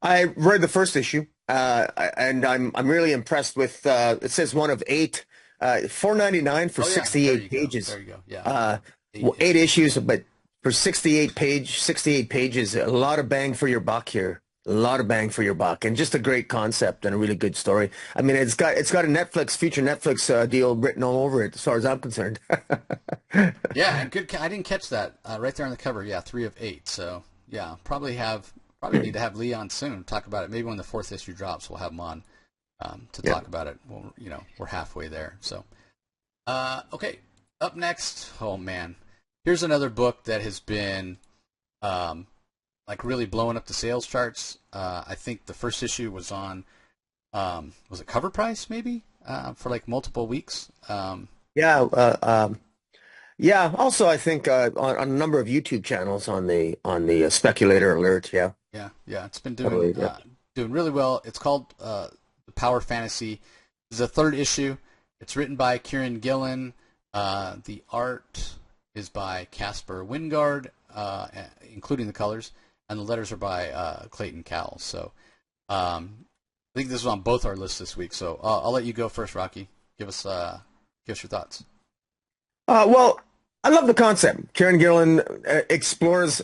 I read the first issue, and I'm really impressed with. It says one of eight, $4.99 for Oh yeah, there you 68 go. pages. There you go. Yeah, Eight issues, but for 68 pages, a lot of bang for your buck here. A lot of bang for your buck, and just a great concept and a really good story. I mean, it's got a future Netflix deal written all over it, as far as I'm concerned. yeah, and good. I didn't catch that right there on the cover. Yeah, 3 of 8. So yeah, probably need to have Lee on soon. Talk about it. Maybe when the 4th issue drops, we'll have him on to talk about it. Well, we're halfway there. So okay, up next. Oh man, here's another book that has been like really blowing up the sales charts. I think the first issue was on was it cover price maybe for like multiple weeks. Yeah, yeah. Also, I think on a number of YouTube channels on the Speculator Alert. Yeah, Yeah. It's been totally. Yeah. doing really well. It's called The Power Fantasy. This is a 3rd issue. It's written by Kieran Gillen. The art is by Casper Wingard, including the colors, and the letters are by Clayton Cowles. So I think this was on both our lists this week. So I'll let you go first, Rocky. Give us your thoughts. Well, I love the concept. Kieran Gillen explores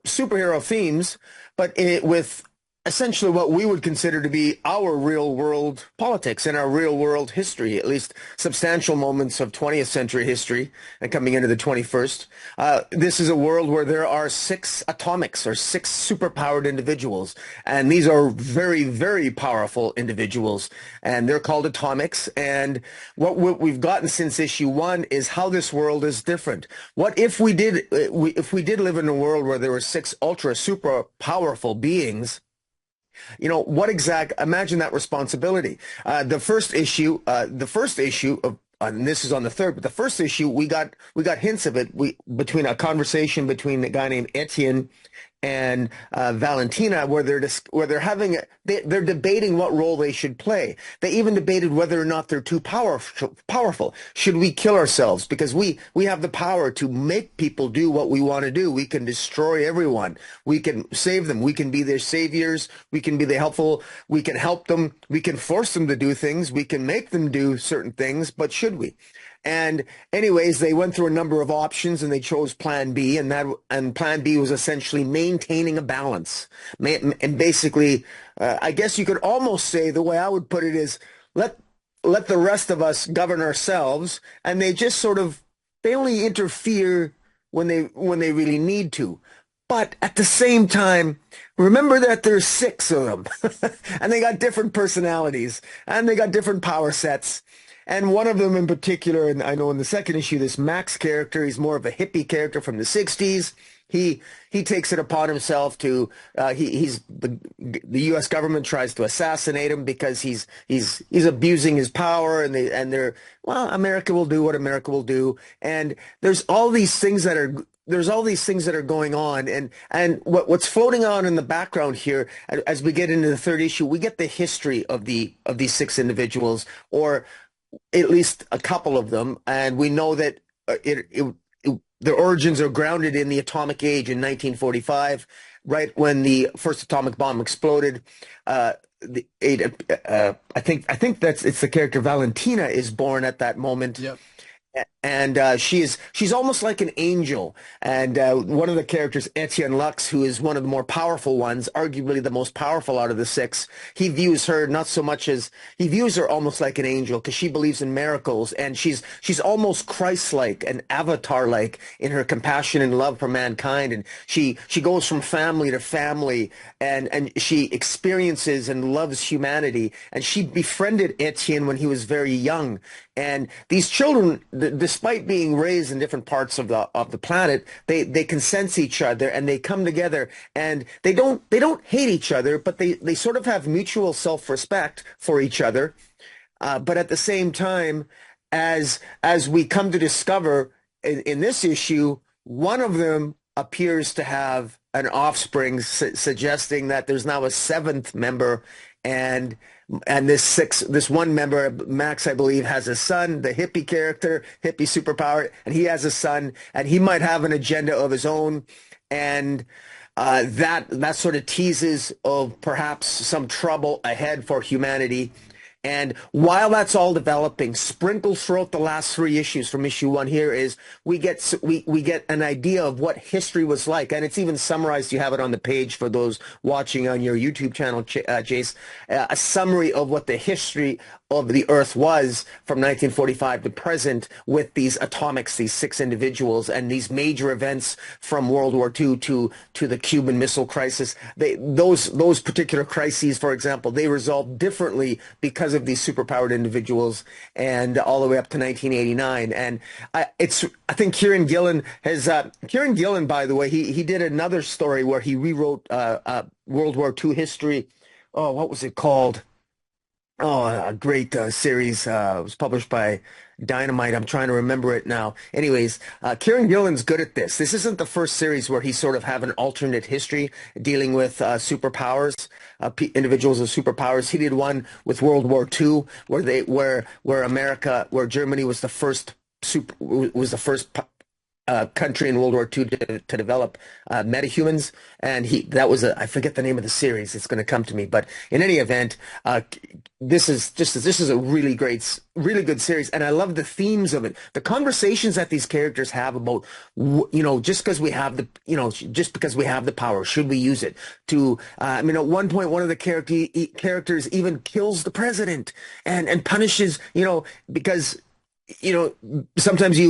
superhero themes, but with essentially what we would consider to be our real world politics and our real world history, at least substantial moments of 20th century history and coming into the 21st. This is a world where there are 6 atomics or 6 superpowered individuals. And these are very, very powerful individuals. And they're called atomics. And what we've gotten since issue 1 is how this world is different. What if we did live in a world where there were 6 ultra super powerful beings? Imagine that responsibility. The first issue of, and this is on the 3rd, but the first issue, we got hints of it between a conversation between a guy named Etienne and Valentina, where they're debating what role they should play. They even debated whether or not they're too powerful. Should we kill ourselves? Because we have the power to make people do what we want to do. We can destroy everyone. We can save them. We can be their saviors. We can be the helpful. We can help them. We can force them to do things. We can make them do certain things. But should we? And anyways, they went through a number of options and they chose Plan B, and Plan B was essentially maintaining a balance. And basically, I guess you could almost say, the way I would put it is, let the rest of us govern ourselves, and they just they only interfere when they really need to. But at the same time, remember that there's 6 of them, and they got different personalities, and they got different power sets. And one of them in particular, and I know in the 2nd issue, this Max character, he's more of a hippie character from the 60s. He takes it upon himself to the U.S. government tries to assassinate him because he's abusing his power, and they're America will do what America will do, and there's all these things that are going on, and what's floating on in the background here as we get into the 3rd issue, we get the history of these 6 individuals, or at least a couple of them, and we know that their origins are grounded in the atomic age in 1945, right when the first atomic bomb exploded. I think it's the character Valentina is born at that moment. Yep. and she's almost like an angel. And one of the characters, Etienne Lux, who is one of the more powerful ones, arguably the most powerful out of the six, he views her not so much as he views her almost like an angel because she believes in miracles, and she's almost Christ-like and avatar-like in her compassion and love for mankind. And she goes from family to family, and she experiences and loves humanity. And she befriended Etienne when he was very young. And these children, despite being raised in different parts of the planet, they can sense each other and they come together, and they don't hate each other, but they sort of have mutual self-respect for each other. But at the same time, as we come to discover in this issue, one of them appears to have an offspring, suggesting that there's now a seventh member, and this one member, Max, I believe, has a son, the hippie character, hippie superpower, and he has a son, and he might have an agenda of his own, and that sort of teases of perhaps some trouble ahead for humanity. And while that's all developing, sprinkled throughout the last three issues from issue one here is we get an idea of what history was like, and it's even summarized. You have it on the page for those watching on your YouTube channel, Jace, a summary of what the history of the Earth was from 1945 to present, with these atomics, these six individuals, and these major events from World War II to the Cuban Missile Crisis. Those particular crises, for example, they resolved differently because of these superpowered individuals, and all the way up to 1989. And I think Kieran Gillen, by the way, he did another story where he rewrote World War II history. Oh, what was it called? Oh, a great series. It was published by Dynamite. I'm trying to remember it now. Anyways, Kieran Gillen's good at this. This isn't the first series where he sort of have an alternate history dealing with superpowers, individuals with superpowers. He did one with World War II, where Germany was the first country in World War II to develop metahumans, and I forget the name of the series. It's going to come to me, but in any event, this is a really good series, and I love the themes of it. The conversations that these characters have about, just because we have the power, should we use it? At one point, one of the characters even kills the president and punishes, because sometimes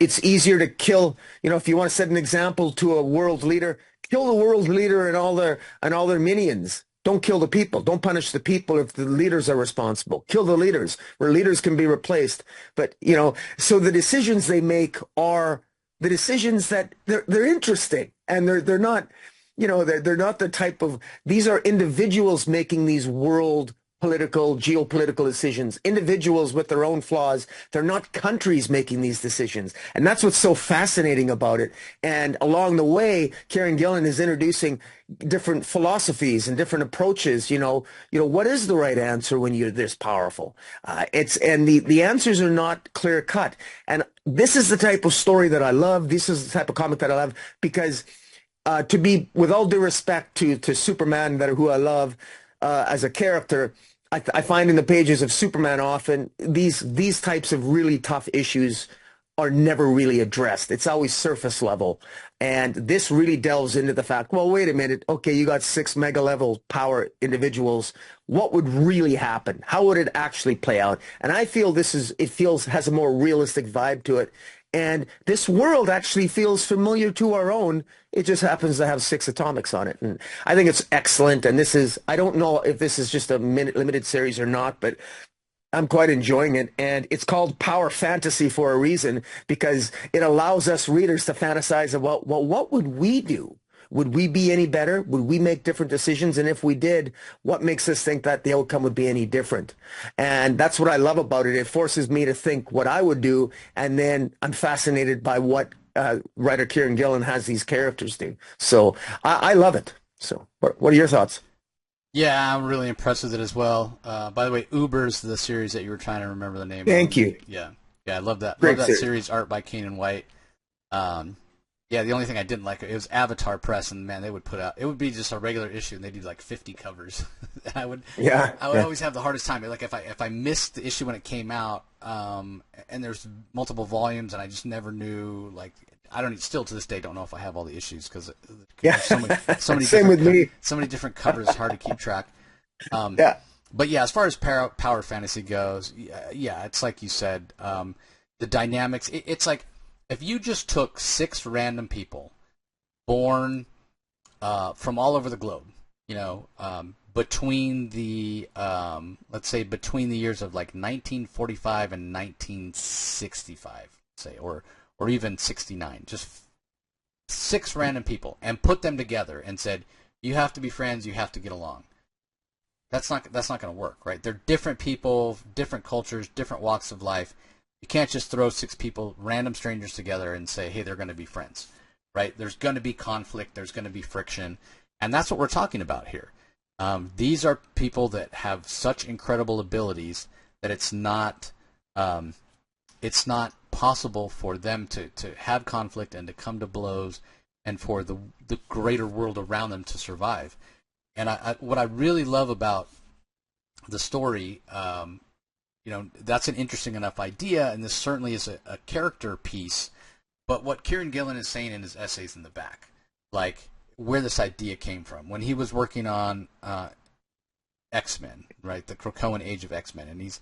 it's easier to kill, if you want to set an example to a world leader, kill the world leader and all their minions. Don't kill the people. Don't punish the people if the leaders are responsible. Kill the leaders, where leaders can be replaced. But, so the decisions they make are the decisions that they're interesting, and they're not, they're not the type of, these are individuals making these geopolitical decisions, individuals with their own flaws. They're not countries making these decisions. And that's what's so fascinating about it. And along the way, Kieran Gillen is introducing different philosophies and different approaches. What is the right answer when you're this powerful? The answers are not clear cut. And this is the type of story that I love. This is the type of comic that I love, because to be, with all due respect to Superman, who I love as a character, I find in the pages of Superman often these types of really tough issues are never really addressed. It's always surface level. And this really delves into the fact, well, wait a minute. Okay, you got 6 mega level power individuals. What would really happen? How would it actually play out? And I feel has a more realistic vibe to it. And this world actually feels familiar to our own. It just happens to have 6 atomics on it. And I think it's excellent. And I don't know if this is just a limited series or not, but I'm quite enjoying it. And it's called Power Fantasy for a reason, because it allows us readers to fantasize about, well, what would we do? Would we be any better? Would we make different decisions? And if we did, what makes us think that the outcome would be any different? And that's what I love about it. It forces me to think what I would do, and then I'm fascinated by what writer Kieran Gillen has these characters do. So I love it. So what are your thoughts? Yeah, I'm really impressed with it as well. By the way, Uber's the series that you were trying to remember the name of. Thank you. Yeah, I love that. Great love that series. series, art by Kane and White. Yeah, the only thing I didn't like, it was Avatar Press, and man, they would put out, it would be just a regular issue, and they do like 50 covers. And Yeah, I would yeah, always have the hardest time. Like if I missed the issue when it came out, and there's multiple volumes, and I just never knew, like, I don't still to this day don't know if I have all the issues because yeah. there's so many Same with different me. so many different covers, it's hard to keep track. Yeah, But yeah, as far as power fantasy goes, yeah, it's like you said, the dynamics. It's like if you just took 6 random people born from all over the globe, you know, between the let's say between the years of like 1945 and 1965, say, or even 69, just 6 random people, and put them together and said, you have to be friends, you have to get along. That's not going to work, right? They're different people, different cultures, different walks of life. You can't just throw 6 people, random strangers, together and say, hey, they're going to be friends, right? There's going to be conflict, there's going to be friction, and that's what we're talking about here. These are people that have such incredible abilities that it's not possible for them to have conflict and to come to blows, and for the greater world around them to survive. And what I really love about the story, that's an interesting enough idea, and this certainly is a character piece. But what Kieran Gillen is saying in his essays in the back, like where this idea came from, when he was working on X-Men, right, the Krakoan Age of X-Men, and he's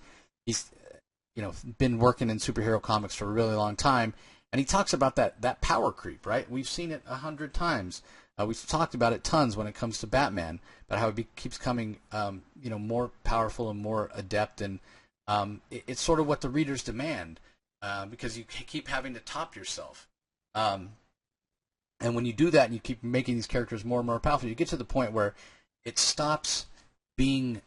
been working in superhero comics for a really long time, and he talks about that power creep, right? We've seen it 100 times. We've talked about it tons when it comes to Batman, about how it keeps coming, more powerful and more adept, and it's sort of what the readers demand, because you keep having to top yourself. And when you do that and you keep making these characters more and more powerful, you get to the point where it stops being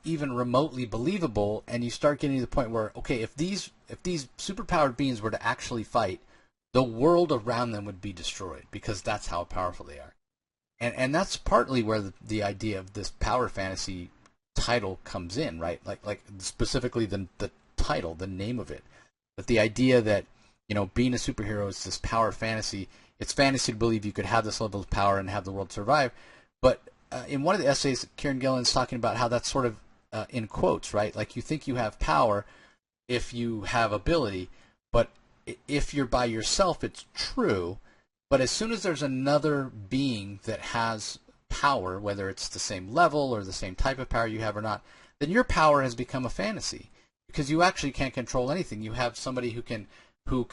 even remotely believable, and you start getting to the point where, okay, if these superpowered beings were to actually fight, the world around them would be destroyed because that's how powerful they are. And that's partly where the idea of this power fantasy title comes in, right? Like specifically the title, the name of it. But the idea that, being a superhero is this power fantasy. It's fantasy to believe you could have this level of power and have the world survive. But in one of the essays, Kieran Gillen's talking about how that's sort of in quotes, right? Like you think you have power if you have ability, but if you're by yourself, it's true. But as soon as there's another being that has power, whether it's the same level or the same type of power you have or not, then your power has become a fantasy because you actually can't control anything. You have somebody who can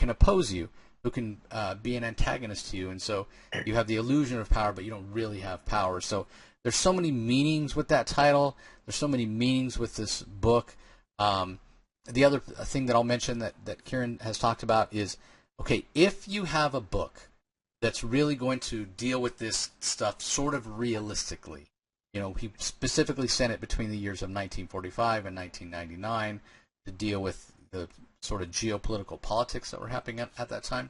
oppose you, who can be an antagonist to you, and so you have the illusion of power, but you don't really have power. So there's so many meanings with that title. There's so many meanings with this book. The other thing that I'll mention that Kieran has talked about is, okay, if you have a book that's really going to deal with this stuff sort of realistically, he specifically sent it between the years of 1945 and 1999 to deal with the sort of geopolitical politics that were happening at that time,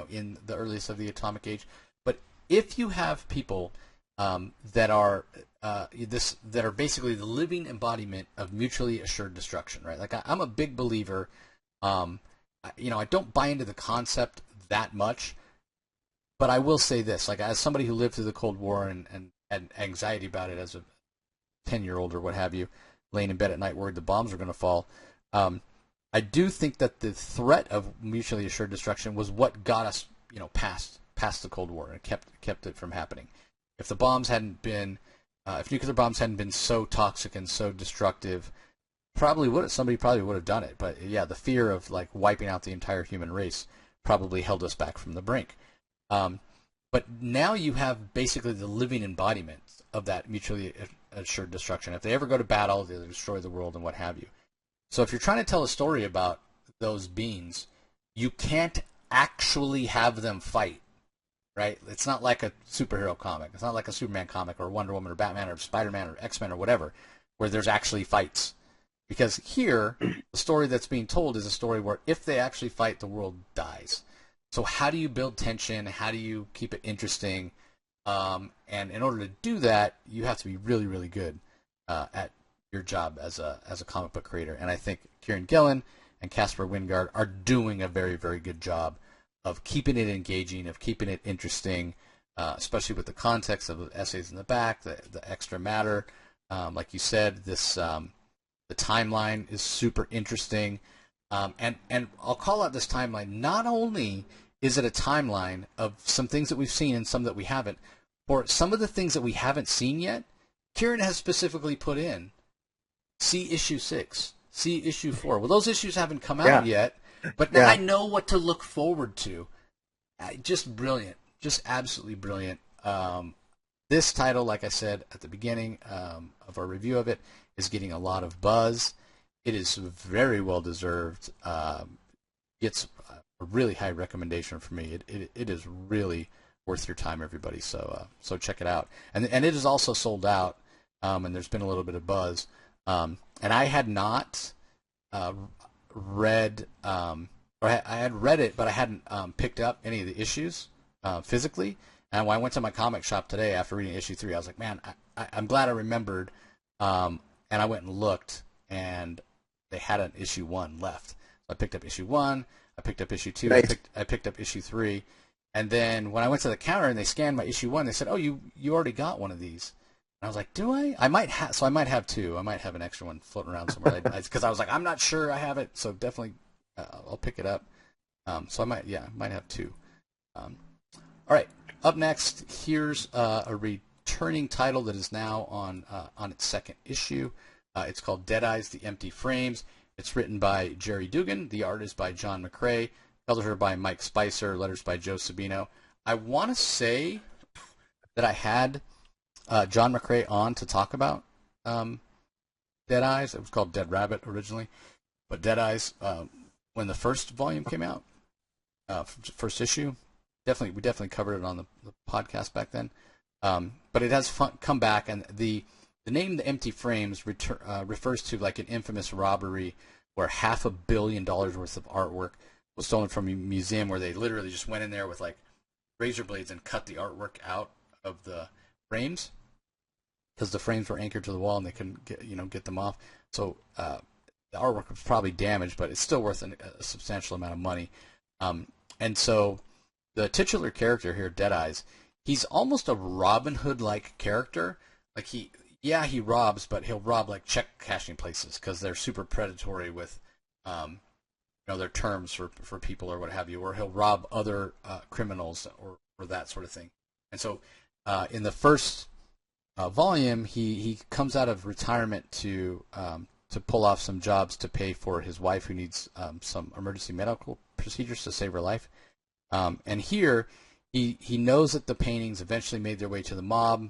in the earliest of the atomic age. But if you have people that are basically the living embodiment of mutually assured destruction, right? Like I'm a big believer. I don't buy into the concept that much, but I will say this: like as somebody who lived through the Cold War and had anxiety about it as a 10-year-old or what have you, laying in bed at night worried the bombs were going to fall. I do think that the threat of mutually assured destruction was what got us, past the Cold War and kept it from happening. If the bombs hadn't been, if nuclear bombs hadn't been so toxic and so destructive, somebody probably would have done it. But yeah, the fear of like wiping out the entire human race probably held us back from the brink. But now you have basically the living embodiment of that mutually assured destruction. If they ever go to battle, they'll destroy the world and what have you. So if you're trying to tell a story about those beings, you can't actually have them fight, right? It's not like a superhero comic. It's not like a Superman comic or Wonder Woman or Batman or Spider-Man or X-Men or whatever, where there's actually fights. Because here, the story that's being told is a story where if they actually fight, the world dies. So how do you build tension? How do you keep it interesting? And in order to do that, you have to be really, really good at your job as a comic book creator. And I think Kieran Gillen and Caspar Wingard are doing a very, very good job keeping it engaging, of keeping it interesting, especially with the context of the essays in the back, the extra matter. Like you said, this the timeline is super interesting, and I'll call out this timeline. Not only is it a timeline of some things that we've seen and some that we haven't, or some of the things that we haven't seen yet, Kieran has specifically put in. See issue 6. See issue 4. Well, those issues haven't come out yet, but now I know what to look forward to. Just brilliant. Just absolutely brilliant. This title, like I said at the beginning of our review of it, is getting a lot of buzz. It is very well deserved. Gets a really high recommendation for me. It is really worth your time, everybody. So check it out. And it is also sold out. And there's been a little bit of buzz. And I had not read, or I had read it, but I hadn't picked up any of the issues physically. And when I went to my comic shop today after reading issue 3, I was like, man, I'm glad I remembered. And I went and looked, and they had an issue 1 left. So I picked up issue 1. I picked up issue 2. Nice. I picked up issue 3. And then when I went to the counter and they scanned my issue 1, they said, "Oh, you already got one of these." And I was like, "Do I? I might have." So I might have 2. I might have an extra one floating around somewhere. Because I was like, I'm not sure I have it. So definitely, I'll pick it up. So I might have 2. All right. Up next, here's a returning title that is now on its 2nd issue. It's called Dead Eyes: The Empty Frames. It's written by Jerry Dugan. The art is by John McCrae. Colors are by Mike Spicer. Letters by Joe Sabino. I want to say that I had John McCrae on to talk about Dead Eyes. It was called Dead Rabbit originally, but Dead Eyes when the first volume came out, first issue. We definitely covered it on the podcast back then. But it has come back, and the name "The Empty Frames" refers to like an infamous robbery where $500 million worth of artwork was stolen from a museum, where they literally just went in there with like razor blades and cut the artwork out of the frames because the frames were anchored to the wall and they couldn't get them off. So the artwork was probably damaged, but it's still worth a substantial amount of money. And so the titular character here, Dead Eyes, he's almost a Robin Hood-like character. Like he robs, but he'll rob like check cashing places because they're super predatory with their terms for people or what have you, or he'll rob other criminals or that sort of thing. And so in the first volume, he comes out of retirement to pull off some jobs to pay for his wife, who needs some emergency medical procedures to save her life. And here he knows that the paintings eventually made their way to the mob,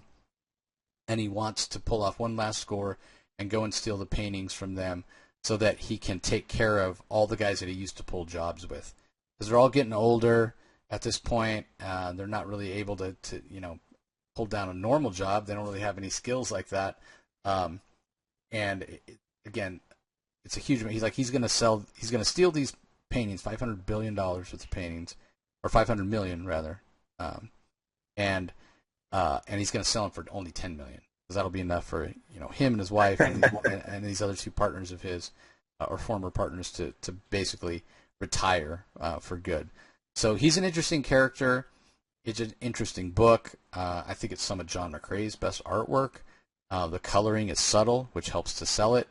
and he wants to pull off one last score and go and steal the paintings from them, so that he can take care of all the guys that he used to pull jobs with. Because they're all getting older at this point. They're not really able to hold down a normal job. They don't really have any skills like that. Again, it's a huge. He's going to steal these paintings, $500 billion worth of paintings, or 500 million rather, and he's going to sell them for only 10 million. Because that'll be enough for him and his wife and these other 2 partners of his, or former partners, to basically retire for good. So he's an interesting character. It's an interesting book. I think it's some of John McCrae's best artwork. The coloring is subtle, which helps to sell it,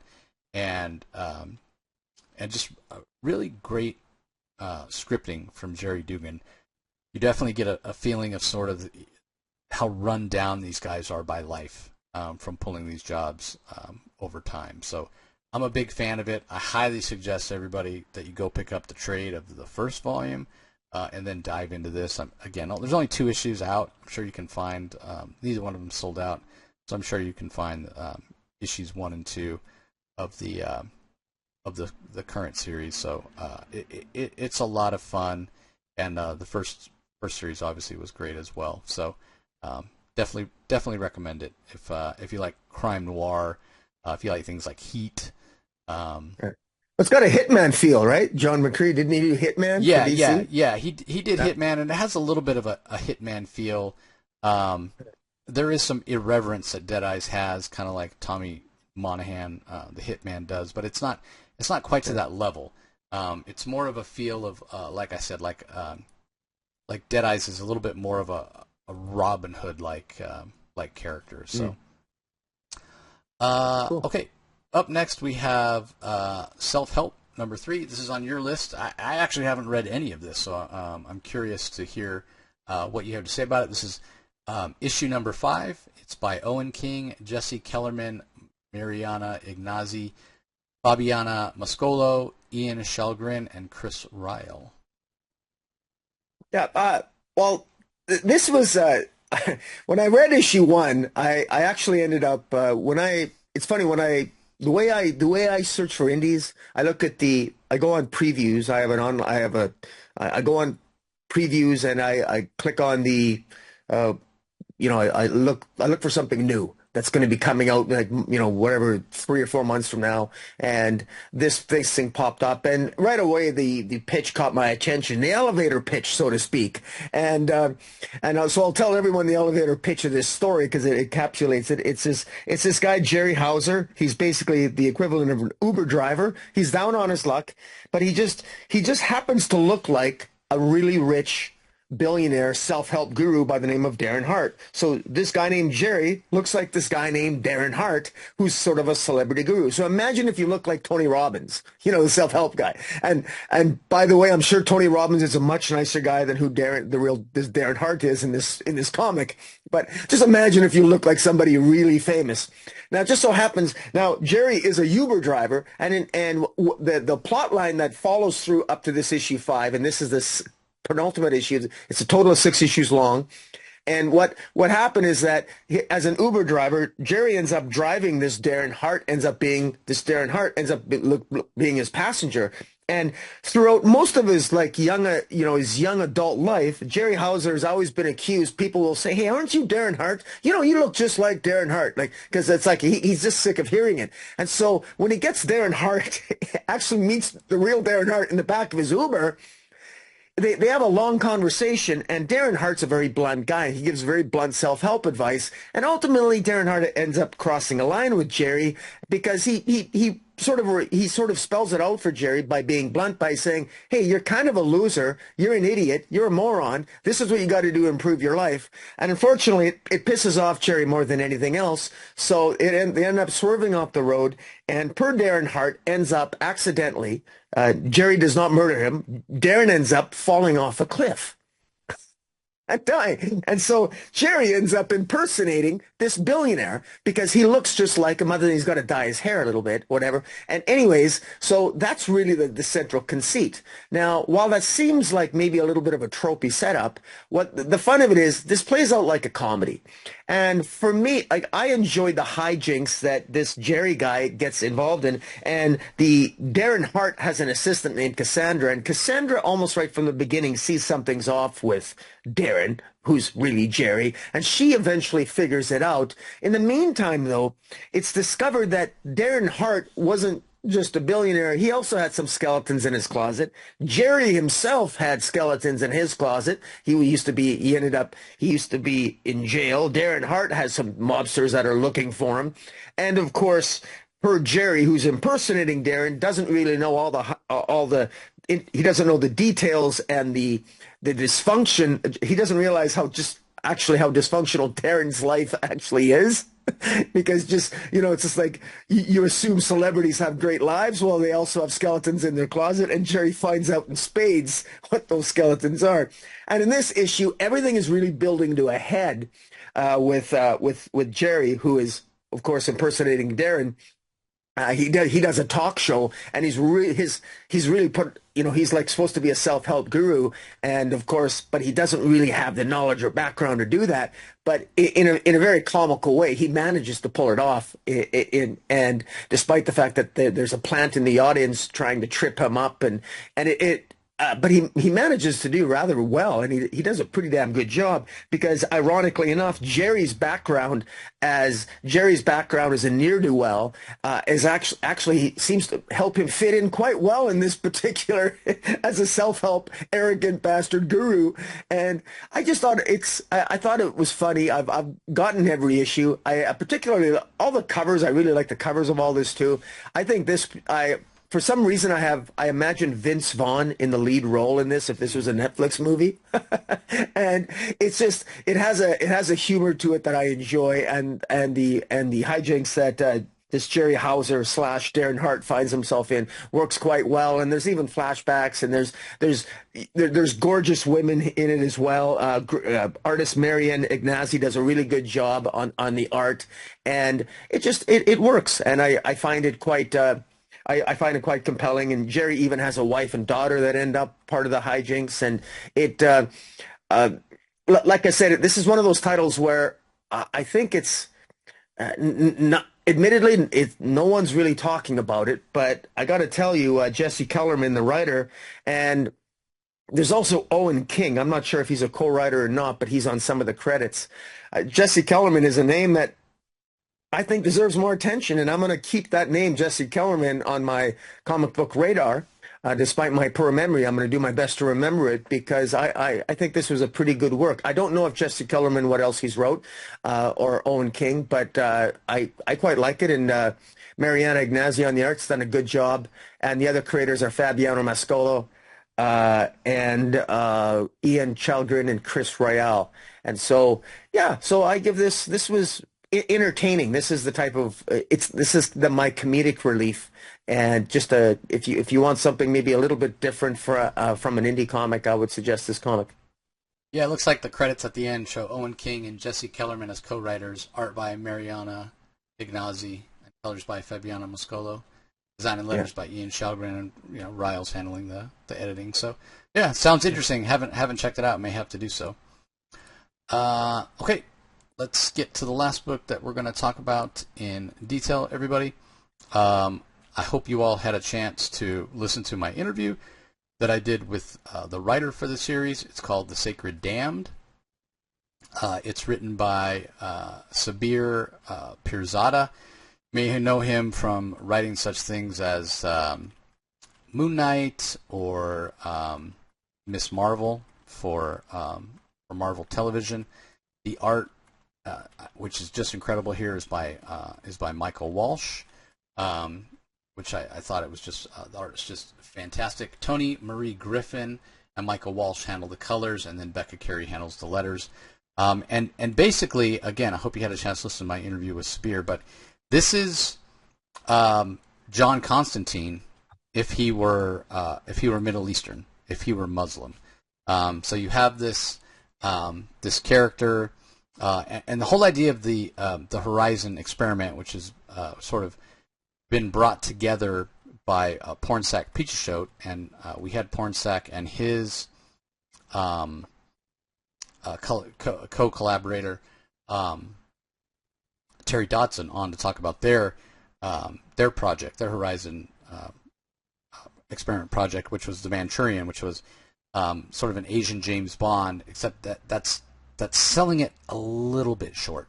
and just really great scripting from Jerry Dugan. You definitely get a feeling of sort of how run down these guys are by life. From pulling these jobs over time. So I'm a big fan of it. I highly suggest everybody that you go pick up the trade of the first volume and then dive into this. Again, there's only 2 issues out. I'm sure you can find, neither one of them sold out, so I'm sure you can find issues 1 and 2 of the current series. So it's a lot of fun, and the first series obviously was great as well. So definitely recommend it if you like crime noir, if you like things like Heat. It's got a Hitman feel, right? John McCrae, didn't he do Hitman? Yeah. He did Hitman, and it has a little bit of a Hitman feel. There is some irreverence that Dead Eyes has, kind of like Tommy Monahan, the Hitman, does, but it's not quite to that level. It's more of a feel of, like I said, like like Deadeye's is a little bit more of a Robin Hood like character. So, Cool. okay. Up next we have Self Help number 3. This is on your list. I actually haven't read any of this, so I'm curious to hear what you have to say about it. This is issue number 5. It's by Owen King, Jesse Kellerman, Mariana Ignazi, Fabiana Mascolo, Ian Shalgren, and Chris Ryle. Yeah. Well, this was when I read issue 1. I actually ended up It's funny when the way I search for indies. I go on previews. I go on previews and I click on the I look for something new that's going to be coming out, like, whatever, 3 or 4 months from now. And this thing popped up, and right away the pitch caught my attention, the elevator pitch, so to speak. And so I'll tell everyone the elevator pitch of this story because it encapsulates it. It's this guy, Jerry Hauser. He's basically the equivalent of an Uber driver. He's down on his luck, but he just happens to look like a really rich billionaire self-help guru by the name of Darren Hart. So this guy named Jerry looks like this guy named Darren Hart, who's sort of a celebrity guru. So imagine if you look like Tony Robbins, the self-help guy. And by the way, I'm sure Tony Robbins is a much nicer guy than who this Darren Hart is in this comic. But just imagine if you look like somebody really famous. Now, it just so happens, Jerry is a Uber driver, and the plot line that follows through up to this issue 5, and this is this penultimate issue. It's a total of 6 issues long. And what happened is that as an Uber driver, Jerry ends up driving this Darren Hart, ends up being his passenger. And throughout most of his his young adult life, Jerry Hauser has always been accused. People will say, "Hey, aren't you Darren Hart? You look just like Darren Hart." Because it's like he's just sick of hearing it. And so when he gets Darren Hart, actually meets the real Darren Hart in the back of his Uber. They have a long conversation, and Darren Hart's a very blunt guy. He gives very blunt self-help advice, and ultimately Darren Hart ends up crossing a line with Jerry because he sort of spells it out for Jerry by being blunt, by saying, "Hey, you're kind of a loser. You're an idiot. You're a moron. This is what you got to do to improve your life." And unfortunately, it pisses off Jerry more than anything else. So they end up swerving off the road, and per Darren Hart ends up accidentally. Jerry does not murder him. Darren ends up falling off a cliff and dying. And so Jerry ends up impersonating this billionaire because he looks just like him, other than he's got to dye his hair a little bit, whatever. And anyways, so that's really the central conceit. Now, while that seems like maybe a little bit of a tropey setup, what the fun of it is, this plays out like a comedy. And for me, I enjoyed the hijinks that this Jerry guy gets involved in. And the Darren Hart has an assistant named Cassandra, and Cassandra almost right from the beginning sees something's off with Darren, who's really Jerry, and she eventually figures it out. In the meantime, though, it's discovered that Darren Hart wasn't just a billionaire. He also had some skeletons in his closet. Jerry himself had skeletons in his closet. He used to be in jail. Darren Hart has some mobsters that are looking for him. And of course, per Jerry, who's impersonating Darren, doesn't really know he doesn't know the details and the dysfunction. He doesn't realize how dysfunctional Darren's life actually is. Because it's just like you assume celebrities have great lives. Well, they also have skeletons in their closet, and Jerry finds out in spades what those skeletons are. And in this issue, everything is really building to a head with Jerry, who is, of course, impersonating Darren. He does a talk show, and he's really put, he's like supposed to be a self-help guru, and of course, but he doesn't really have the knowledge or background to do that. But in a very comical way, he manages to pull it off. And despite the fact that there's a plant in the audience trying to trip him up, but he manages to do rather well, and he does a pretty damn good job, because ironically enough, Jerry's background as a ne'er-do-well is actually seems to help him fit in quite well in this particular as a self-help arrogant bastard guru. And I just thought I thought it was funny. I've gotten every issue. I particularly all the covers. I really like the covers of all this too. I think for some reason I imagine Vince Vaughn in the lead role in this if this was a Netflix movie. And it's just it has a humor to it that I enjoy, and the hijinks that this Jerry Hauser slash Darren Hart finds himself in works quite well. And there's even flashbacks, and there's gorgeous women in it as well. Artist Marianne Ignazi does a really good job on the art, and it works. And I find it quite I find it quite compelling. And Jerry even has a wife and daughter that end up part of the hijinks, and like I said, this is one of those titles where I think it's not. Admittedly, no one's really talking about it, but I got to tell you, Jesse Kellerman, the writer, and there's also Owen King. I'm not sure if he's a co-writer or not, but he's on some of the credits. Jesse Kellerman is a name that I think deserves more attention, and I'm going to keep that name, Jesse Kellerman, on my comic book radar. Despite my poor memory, I'm going to do my best to remember it, because I think this was a pretty good work. I don't know if Jesse Kellerman, what else he's wrote, or Owen King, but I quite like it. And Mariana Ignazi on the art's done a good job. And the other creators are Fabiano Mascolo and Ian Chalgren and Chris Royale. And so, yeah, so I give this was entertaining. This is the type of my comedic relief. And just if you want something maybe a little bit different from an indie comic, I would suggest this comic. Yeah, it looks like the credits at the end show Owen King and Jesse Kellerman as co-writers, art by Mariana Ignazi, and colors by Fabiano Mascolo, design and letters by Ian Shalgren, and Riles handling the editing. So yeah, sounds interesting. Haven't checked it out. May have to do so. Okay, let's get to the last book that we're going to talk about in detail, everybody. I hope you all had a chance to listen to my interview that I did with the writer for the series. It's called The Sacred Damned. It's written by Sabir Pirzada. You may know him from writing such things as Moon Knight or Miss Marvel for Marvel Television. The art, which is just incredible here, is by Michael Walsh. Which I thought it was just, the art is just fantastic. Toni Marie Griffin and Michael Walsh handle the colors, and then Becca Carey handles the letters. And basically, again, I hope you had a chance to listen to my interview with Sabir, but this is John Constantine if he were Middle Eastern, if he were Muslim. So you have this character, and the whole idea of the Horizon experiment, which is sort of been brought together by Pornsak Pichashot, and we had Pornsak and his co-collaborator Terry Dodson on to talk about their project, their Horizon experiment project, which was the Manchurian, which was sort of an Asian James Bond, except that's selling it a little bit short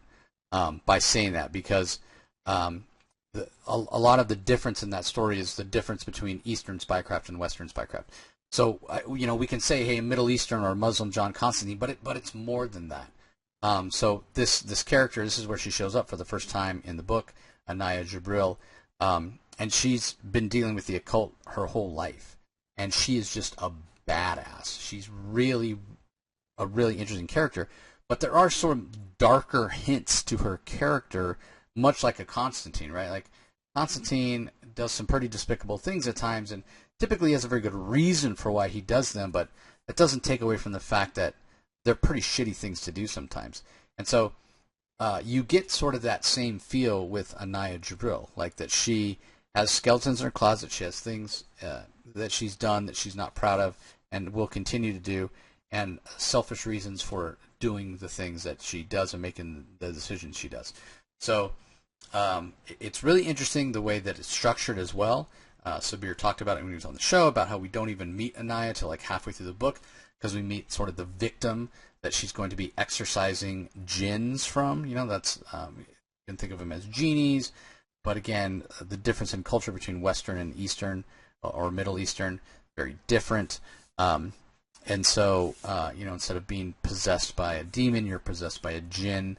by saying that, because a lot of the difference in that story is the difference between Eastern spycraft and Western spycraft. So we can say, hey, Middle Eastern or Muslim John Constantine, but it's more than that. So this character, this is where she shows up for the first time in the book, Anaya Jibril, and she's been dealing with the occult her whole life, and she is just a badass. She's really a really interesting character, but there are sort of darker hints to her character, much like a Constantine, right? Like, Constantine does some pretty despicable things at times, and typically has a very good reason for why he does them, but it doesn't take away from the fact that they're pretty shitty things to do sometimes. And so you get sort of that same feel with Anaya Jibril, like that she has skeletons in her closet, she has things that she's done that she's not proud of and will continue to do, and selfish reasons for doing the things that she does and making the decisions she does. So it's really interesting the way that it's structured as well. Sabir talked about it when he was on the show, about how we don't even meet Anaya till like halfway through the book, because we meet sort of the victim that she's going to be exorcising jinns from. That's you can think of them as genies, but again, the difference in culture between Western and Eastern or Middle Eastern, very different. And so, instead of being possessed by a demon, you're possessed by a jinn.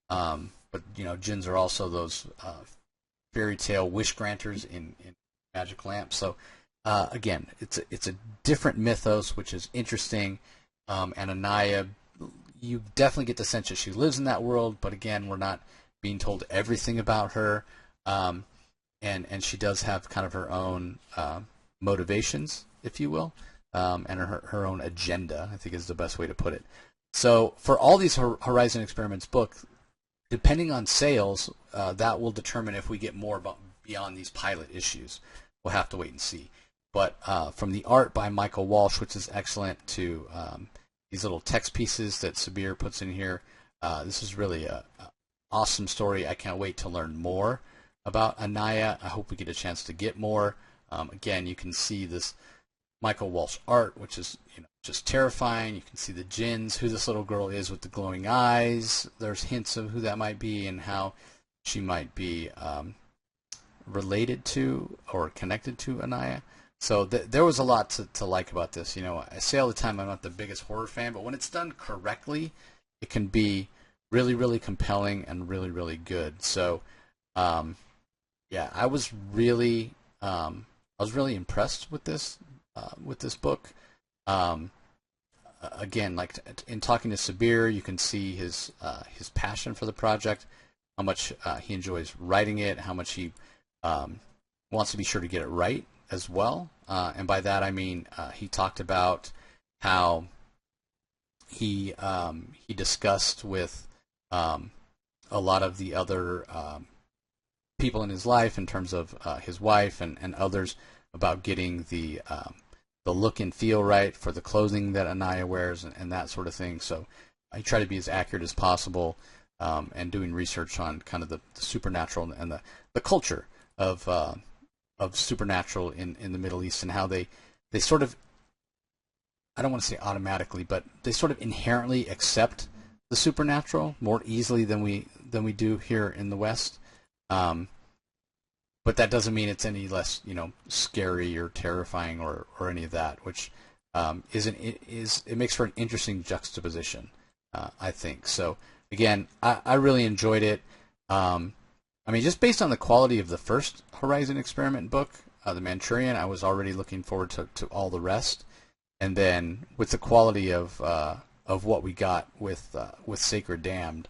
But jinns are also those fairy tale wish granters in magic lamp. So again, it's a different mythos, which is interesting. And Anaya, you definitely get the sense that she lives in that world, but again, we're not being told everything about her. And she does have kind of her own motivations, if you will, and her own agenda, I think is the best way to put it. So for all these Horizon Experiments books, depending on sales, that will determine if we get more beyond these pilot issues. We'll have to wait and see. But from the art by Michael Walsh, which is excellent, to these little text pieces that Sabir puts in here, this is really a awesome story. I can't wait to learn more about Anaya. I hope we get a chance to get more. Again, you can see this Michael Walsh art, which is just terrifying. You can see the Jinns, who this little girl is with the glowing eyes. There's hints of who that might be and how she might be related to or connected to Anaya. So there was a lot to like about this. I say all the time I'm not the biggest horror fan, but when it's done correctly, it can be really, really compelling and really, really good. So, yeah, I was really impressed with this book. Again, like in talking to Sabir, you can see his passion for the project, how much he enjoys writing it, how much he wants to be sure to get it right as well. And by that I mean he talked about how he discussed with a lot of the other people in his life, in terms of his wife and others, about getting the look and feel right for the clothing that Anaya wears and that sort of thing. So I try to be as accurate as possible, and doing research on kind of the supernatural and the culture of supernatural in the Middle East, and how they sort of, I don't want to say automatically, but they sort of inherently accept the supernatural more easily than we do here in the West. But that doesn't mean it's any less, scary or terrifying or any of that, which it makes for an interesting juxtaposition, I think. So again, I really enjoyed it. I mean, just based on the quality of the first Horizon Experiment book, the Manchurian, I was already looking forward to all the rest. And then with the quality of what we got with Sacred Damned,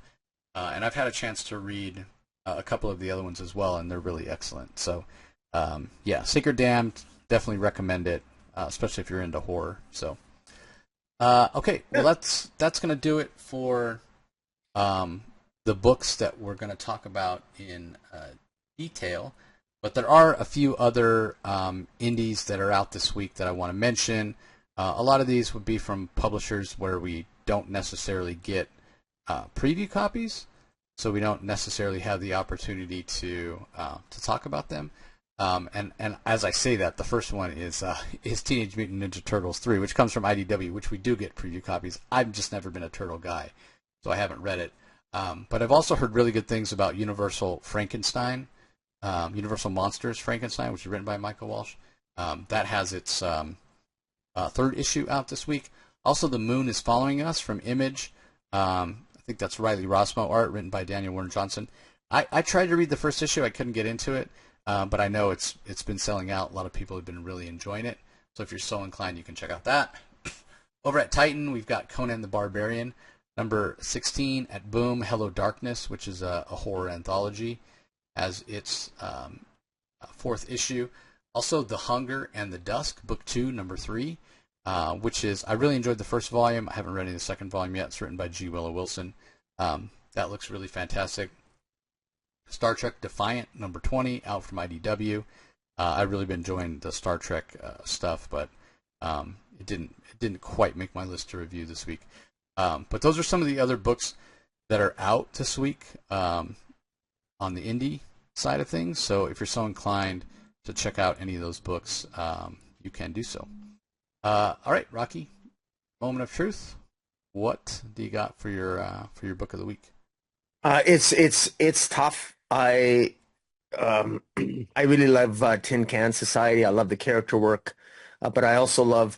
and I've had a chance to read a couple of the other ones as well, and they're really excellent. So, yeah, Sacred Damned, definitely recommend it, especially if you're into horror. So, okay, well that's going to do it for the books that we're going to talk about in detail. But there are a few other indies that are out this week that I want to mention. A lot of these would be from publishers where we don't necessarily get preview copies, so we don't necessarily have the opportunity to talk about them. And as I say that, the first one is Teenage Mutant Ninja Turtles 3, which comes from IDW, which we do get preview copies. I've just never been a turtle guy, so I haven't read it. But I've also heard really good things about Universal Frankenstein, Universal Monsters Frankenstein, which is written by Michael Walsh. That has its third issue out this week. Also, The Moon is Following Us from Image. I think that's Riley Rossmo art, written by Daniel Warren Johnson. I tried to read the first issue. I couldn't get into it, but I know it's been selling out. A lot of people have been really enjoying it. So if you're so inclined, you can check out that. Over at Titan, we've got Conan the Barbarian, number 16 at Boom, Hello Darkness, which is a horror anthology, as its fourth issue. Also, The Hunger and the Dusk, book 2, number 3, which is, I really enjoyed the first volume. I haven't read any of the second volume yet. It's written by G. Willow Wilson. That looks really fantastic. Star Trek Defiant, number 20, out from IDW. I've really been enjoying the Star Trek stuff, but it didn't quite make my list to review this week. But those are some of the other books that are out this week on the indie side of things. So if you're so inclined to check out any of those books, you can do so. All right, Rocky, moment of truth. What do you got for your book of the week? It's tough. I really love Tin Can Society. I love the character work, but I love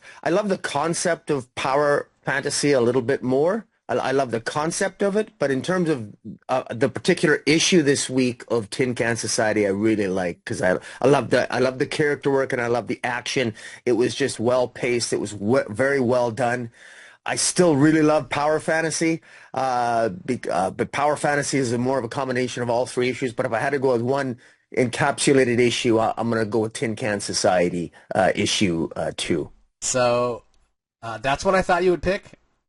the concept of power fantasy a little bit more. I love the concept of it, but in terms of the particular issue this week of Tin Can Society, I really like because I love the character work and I love the action. It was just well paced. It was very well done. I still really love Power Fantasy, but Power Fantasy is more of a combination of all three issues. But if I had to go with one encapsulated issue, I'm going to go with Tin Can Society issue 2. So that's what I thought you would pick,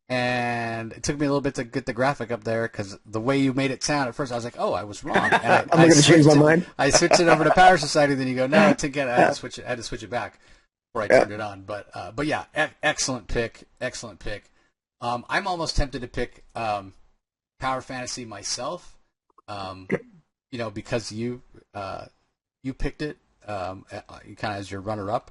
and it took me a little bit to get the graphic up there because the way you made it sound at first, I was like, oh, I was wrong. And I'm going to change my mind. I switched it over to Power Society, then you go, no, Tin Can. I had to switch it back before I turned it on. But yeah, excellent pick. Excellent pick. I'm almost tempted to pick Power Fantasy myself, because you picked it kind of as your runner-up.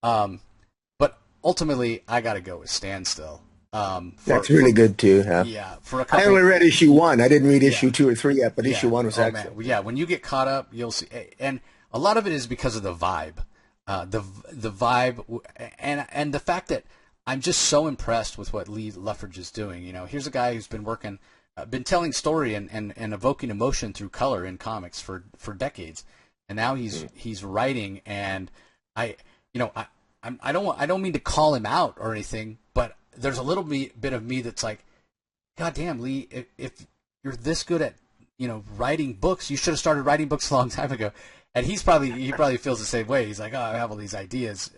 But ultimately, I got to go with Standstill. That's really good too. Yeah, for a couple. I only read issue 1. I didn't read issue 2 or 3 yet, but issue 1 was excellent. Man. Yeah, when you get caught up, you'll see, and a lot of it is because of the vibe, the vibe, and the fact that I'm just so impressed with what Lee Luffridge is doing. Here's a guy who's been working, been telling story and evoking emotion through color in comics for decades, and now he's writing. And I don't mean to call him out or anything, but there's a little bit of me that's like, God damn, Lee, if you're this good at writing books, you should have started writing books a long time ago. And he probably feels the same way. He's like, oh, I have all these ideas.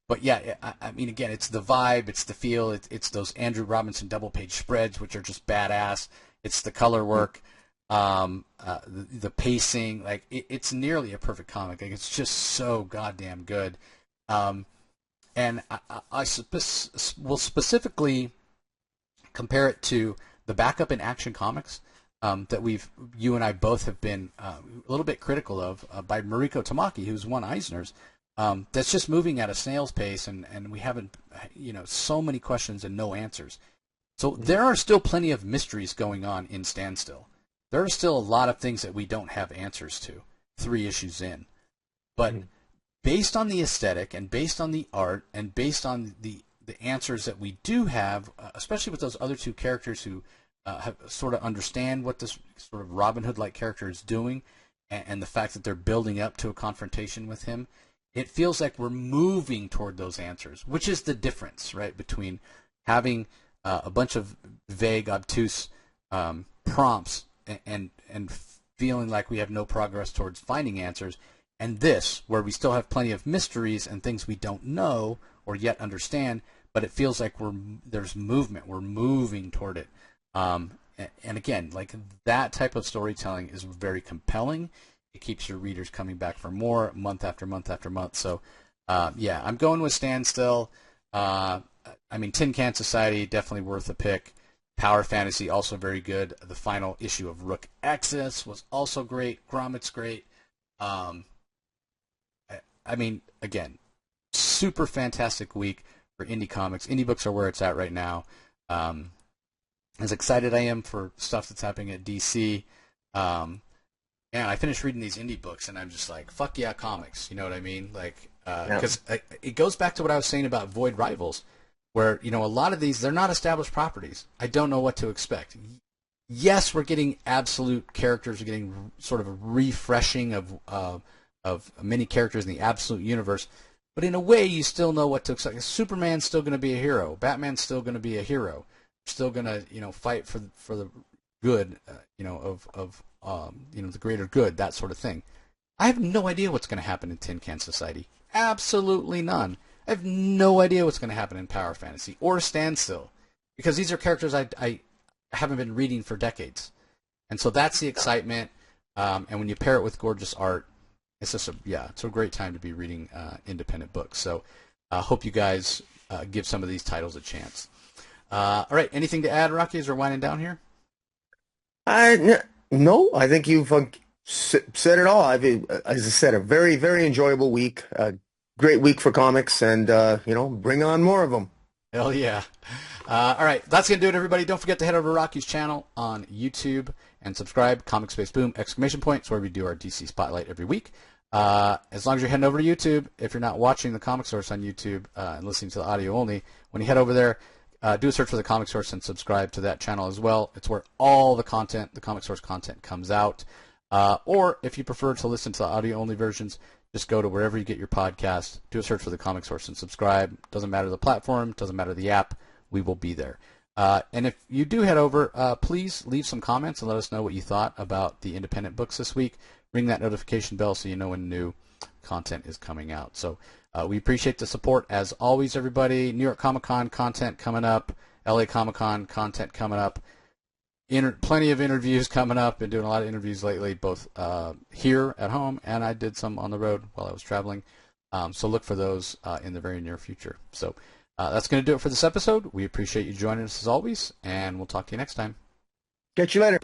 But yeah, I mean, again, it's the vibe, it's the feel, it's those Andrew Robinson double-page spreads, which are just badass. It's the color work, the pacing. Like, it's nearly a perfect comic. Like, it's just so goddamn good. And I will specifically compare it to the backup in Action Comics that you and I both have been a little bit critical of by Mariko Tamaki, who's won Eisner's. That's just moving at a snail's pace, and we haven't, so many questions and no answers. So there are still plenty of mysteries going on in Standstill. There are still a lot of things that we don't have answers to 3 issues in. But based on the aesthetic and based on the art and based on the answers that we do have, especially with those other 2 characters who have sort of understand what this sort of Robin Hood-like character is doing, and the fact that they're building up to a confrontation with him, it feels like we're moving toward those answers, which is the difference, right, between having a bunch of vague, obtuse prompts and feeling like we have no progress towards finding answers, and this, where we still have plenty of mysteries and things we don't know or yet understand, but it feels like there's movement. We're moving toward it. And again, like, that type of storytelling is very compelling. It keeps your readers coming back for more month after month after month. So, yeah, I'm going with Standstill. I mean, Tin Can Society, definitely worth a pick. Power Fantasy, also very good. The final issue of Rook Exodus was also great. Grommets, great. I mean, again, super fantastic week for indie comics. Indie books are where it's at right now. As excited I am for stuff that's happening at DC. Yeah, I finished reading these indie books, and I'm just like, fuck yeah, comics. You know what I mean? Like, because it goes back to what I was saying about Void Rivals, where, a lot of these, they're not established properties. I don't know what to expect. Yes, we're getting absolute characters. We're getting sort of a refreshing of many characters in the absolute universe, but in a way, you still know what to expect. Superman's still going to be a hero. Batman's still going to be a hero. Still going to, fight for the good, of the greater good, that sort of thing. I have no idea what's going to happen in Tin Can Society. Absolutely none. I have no idea what's going to happen in Power Fantasy or Standstill, because these are characters I haven't been reading for decades. And so that's the excitement. And when you pair it with gorgeous art, it's just it's a great time to be reading independent books. So I hope you guys give some of these titles a chance. All right, anything to add, Rocky, as we're winding down here? No, I think you've said it all. As I said, a very, very enjoyable week. Great week for comics, and bring on more of them. Hell yeah. All right, that's going to do it, everybody. Don't forget to head over to Rocky's channel on YouTube and subscribe, Comic Space Boom, ! It's where we do our DC Spotlight every week. As long as you're heading over to YouTube, if you're not watching the comic source on YouTube and listening to the audio only, when you head over there, do a search for the Comic Source and subscribe to that channel as well. It's where all the content, the Comic Source content, comes out. Or if you prefer to listen to the audio-only versions, just go to wherever you get your podcast, do a search for the Comic Source and subscribe. Doesn't matter the platform, doesn't matter the app, we will be there. And if you do head over, please leave some comments and let us know what you thought about the independent books this week. Ring that notification bell so you know when new content is coming out. So we appreciate the support as always, everybody. New York Comic Con content coming up, LA Comic Con content coming up, plenty of interviews coming up. Been doing a lot of interviews lately, both here at home, and I did some on the road while I was traveling. So look for those in the very near future. So that's going to do it for this episode. We appreciate you joining us as always, and we'll talk to you next time. Catch you later.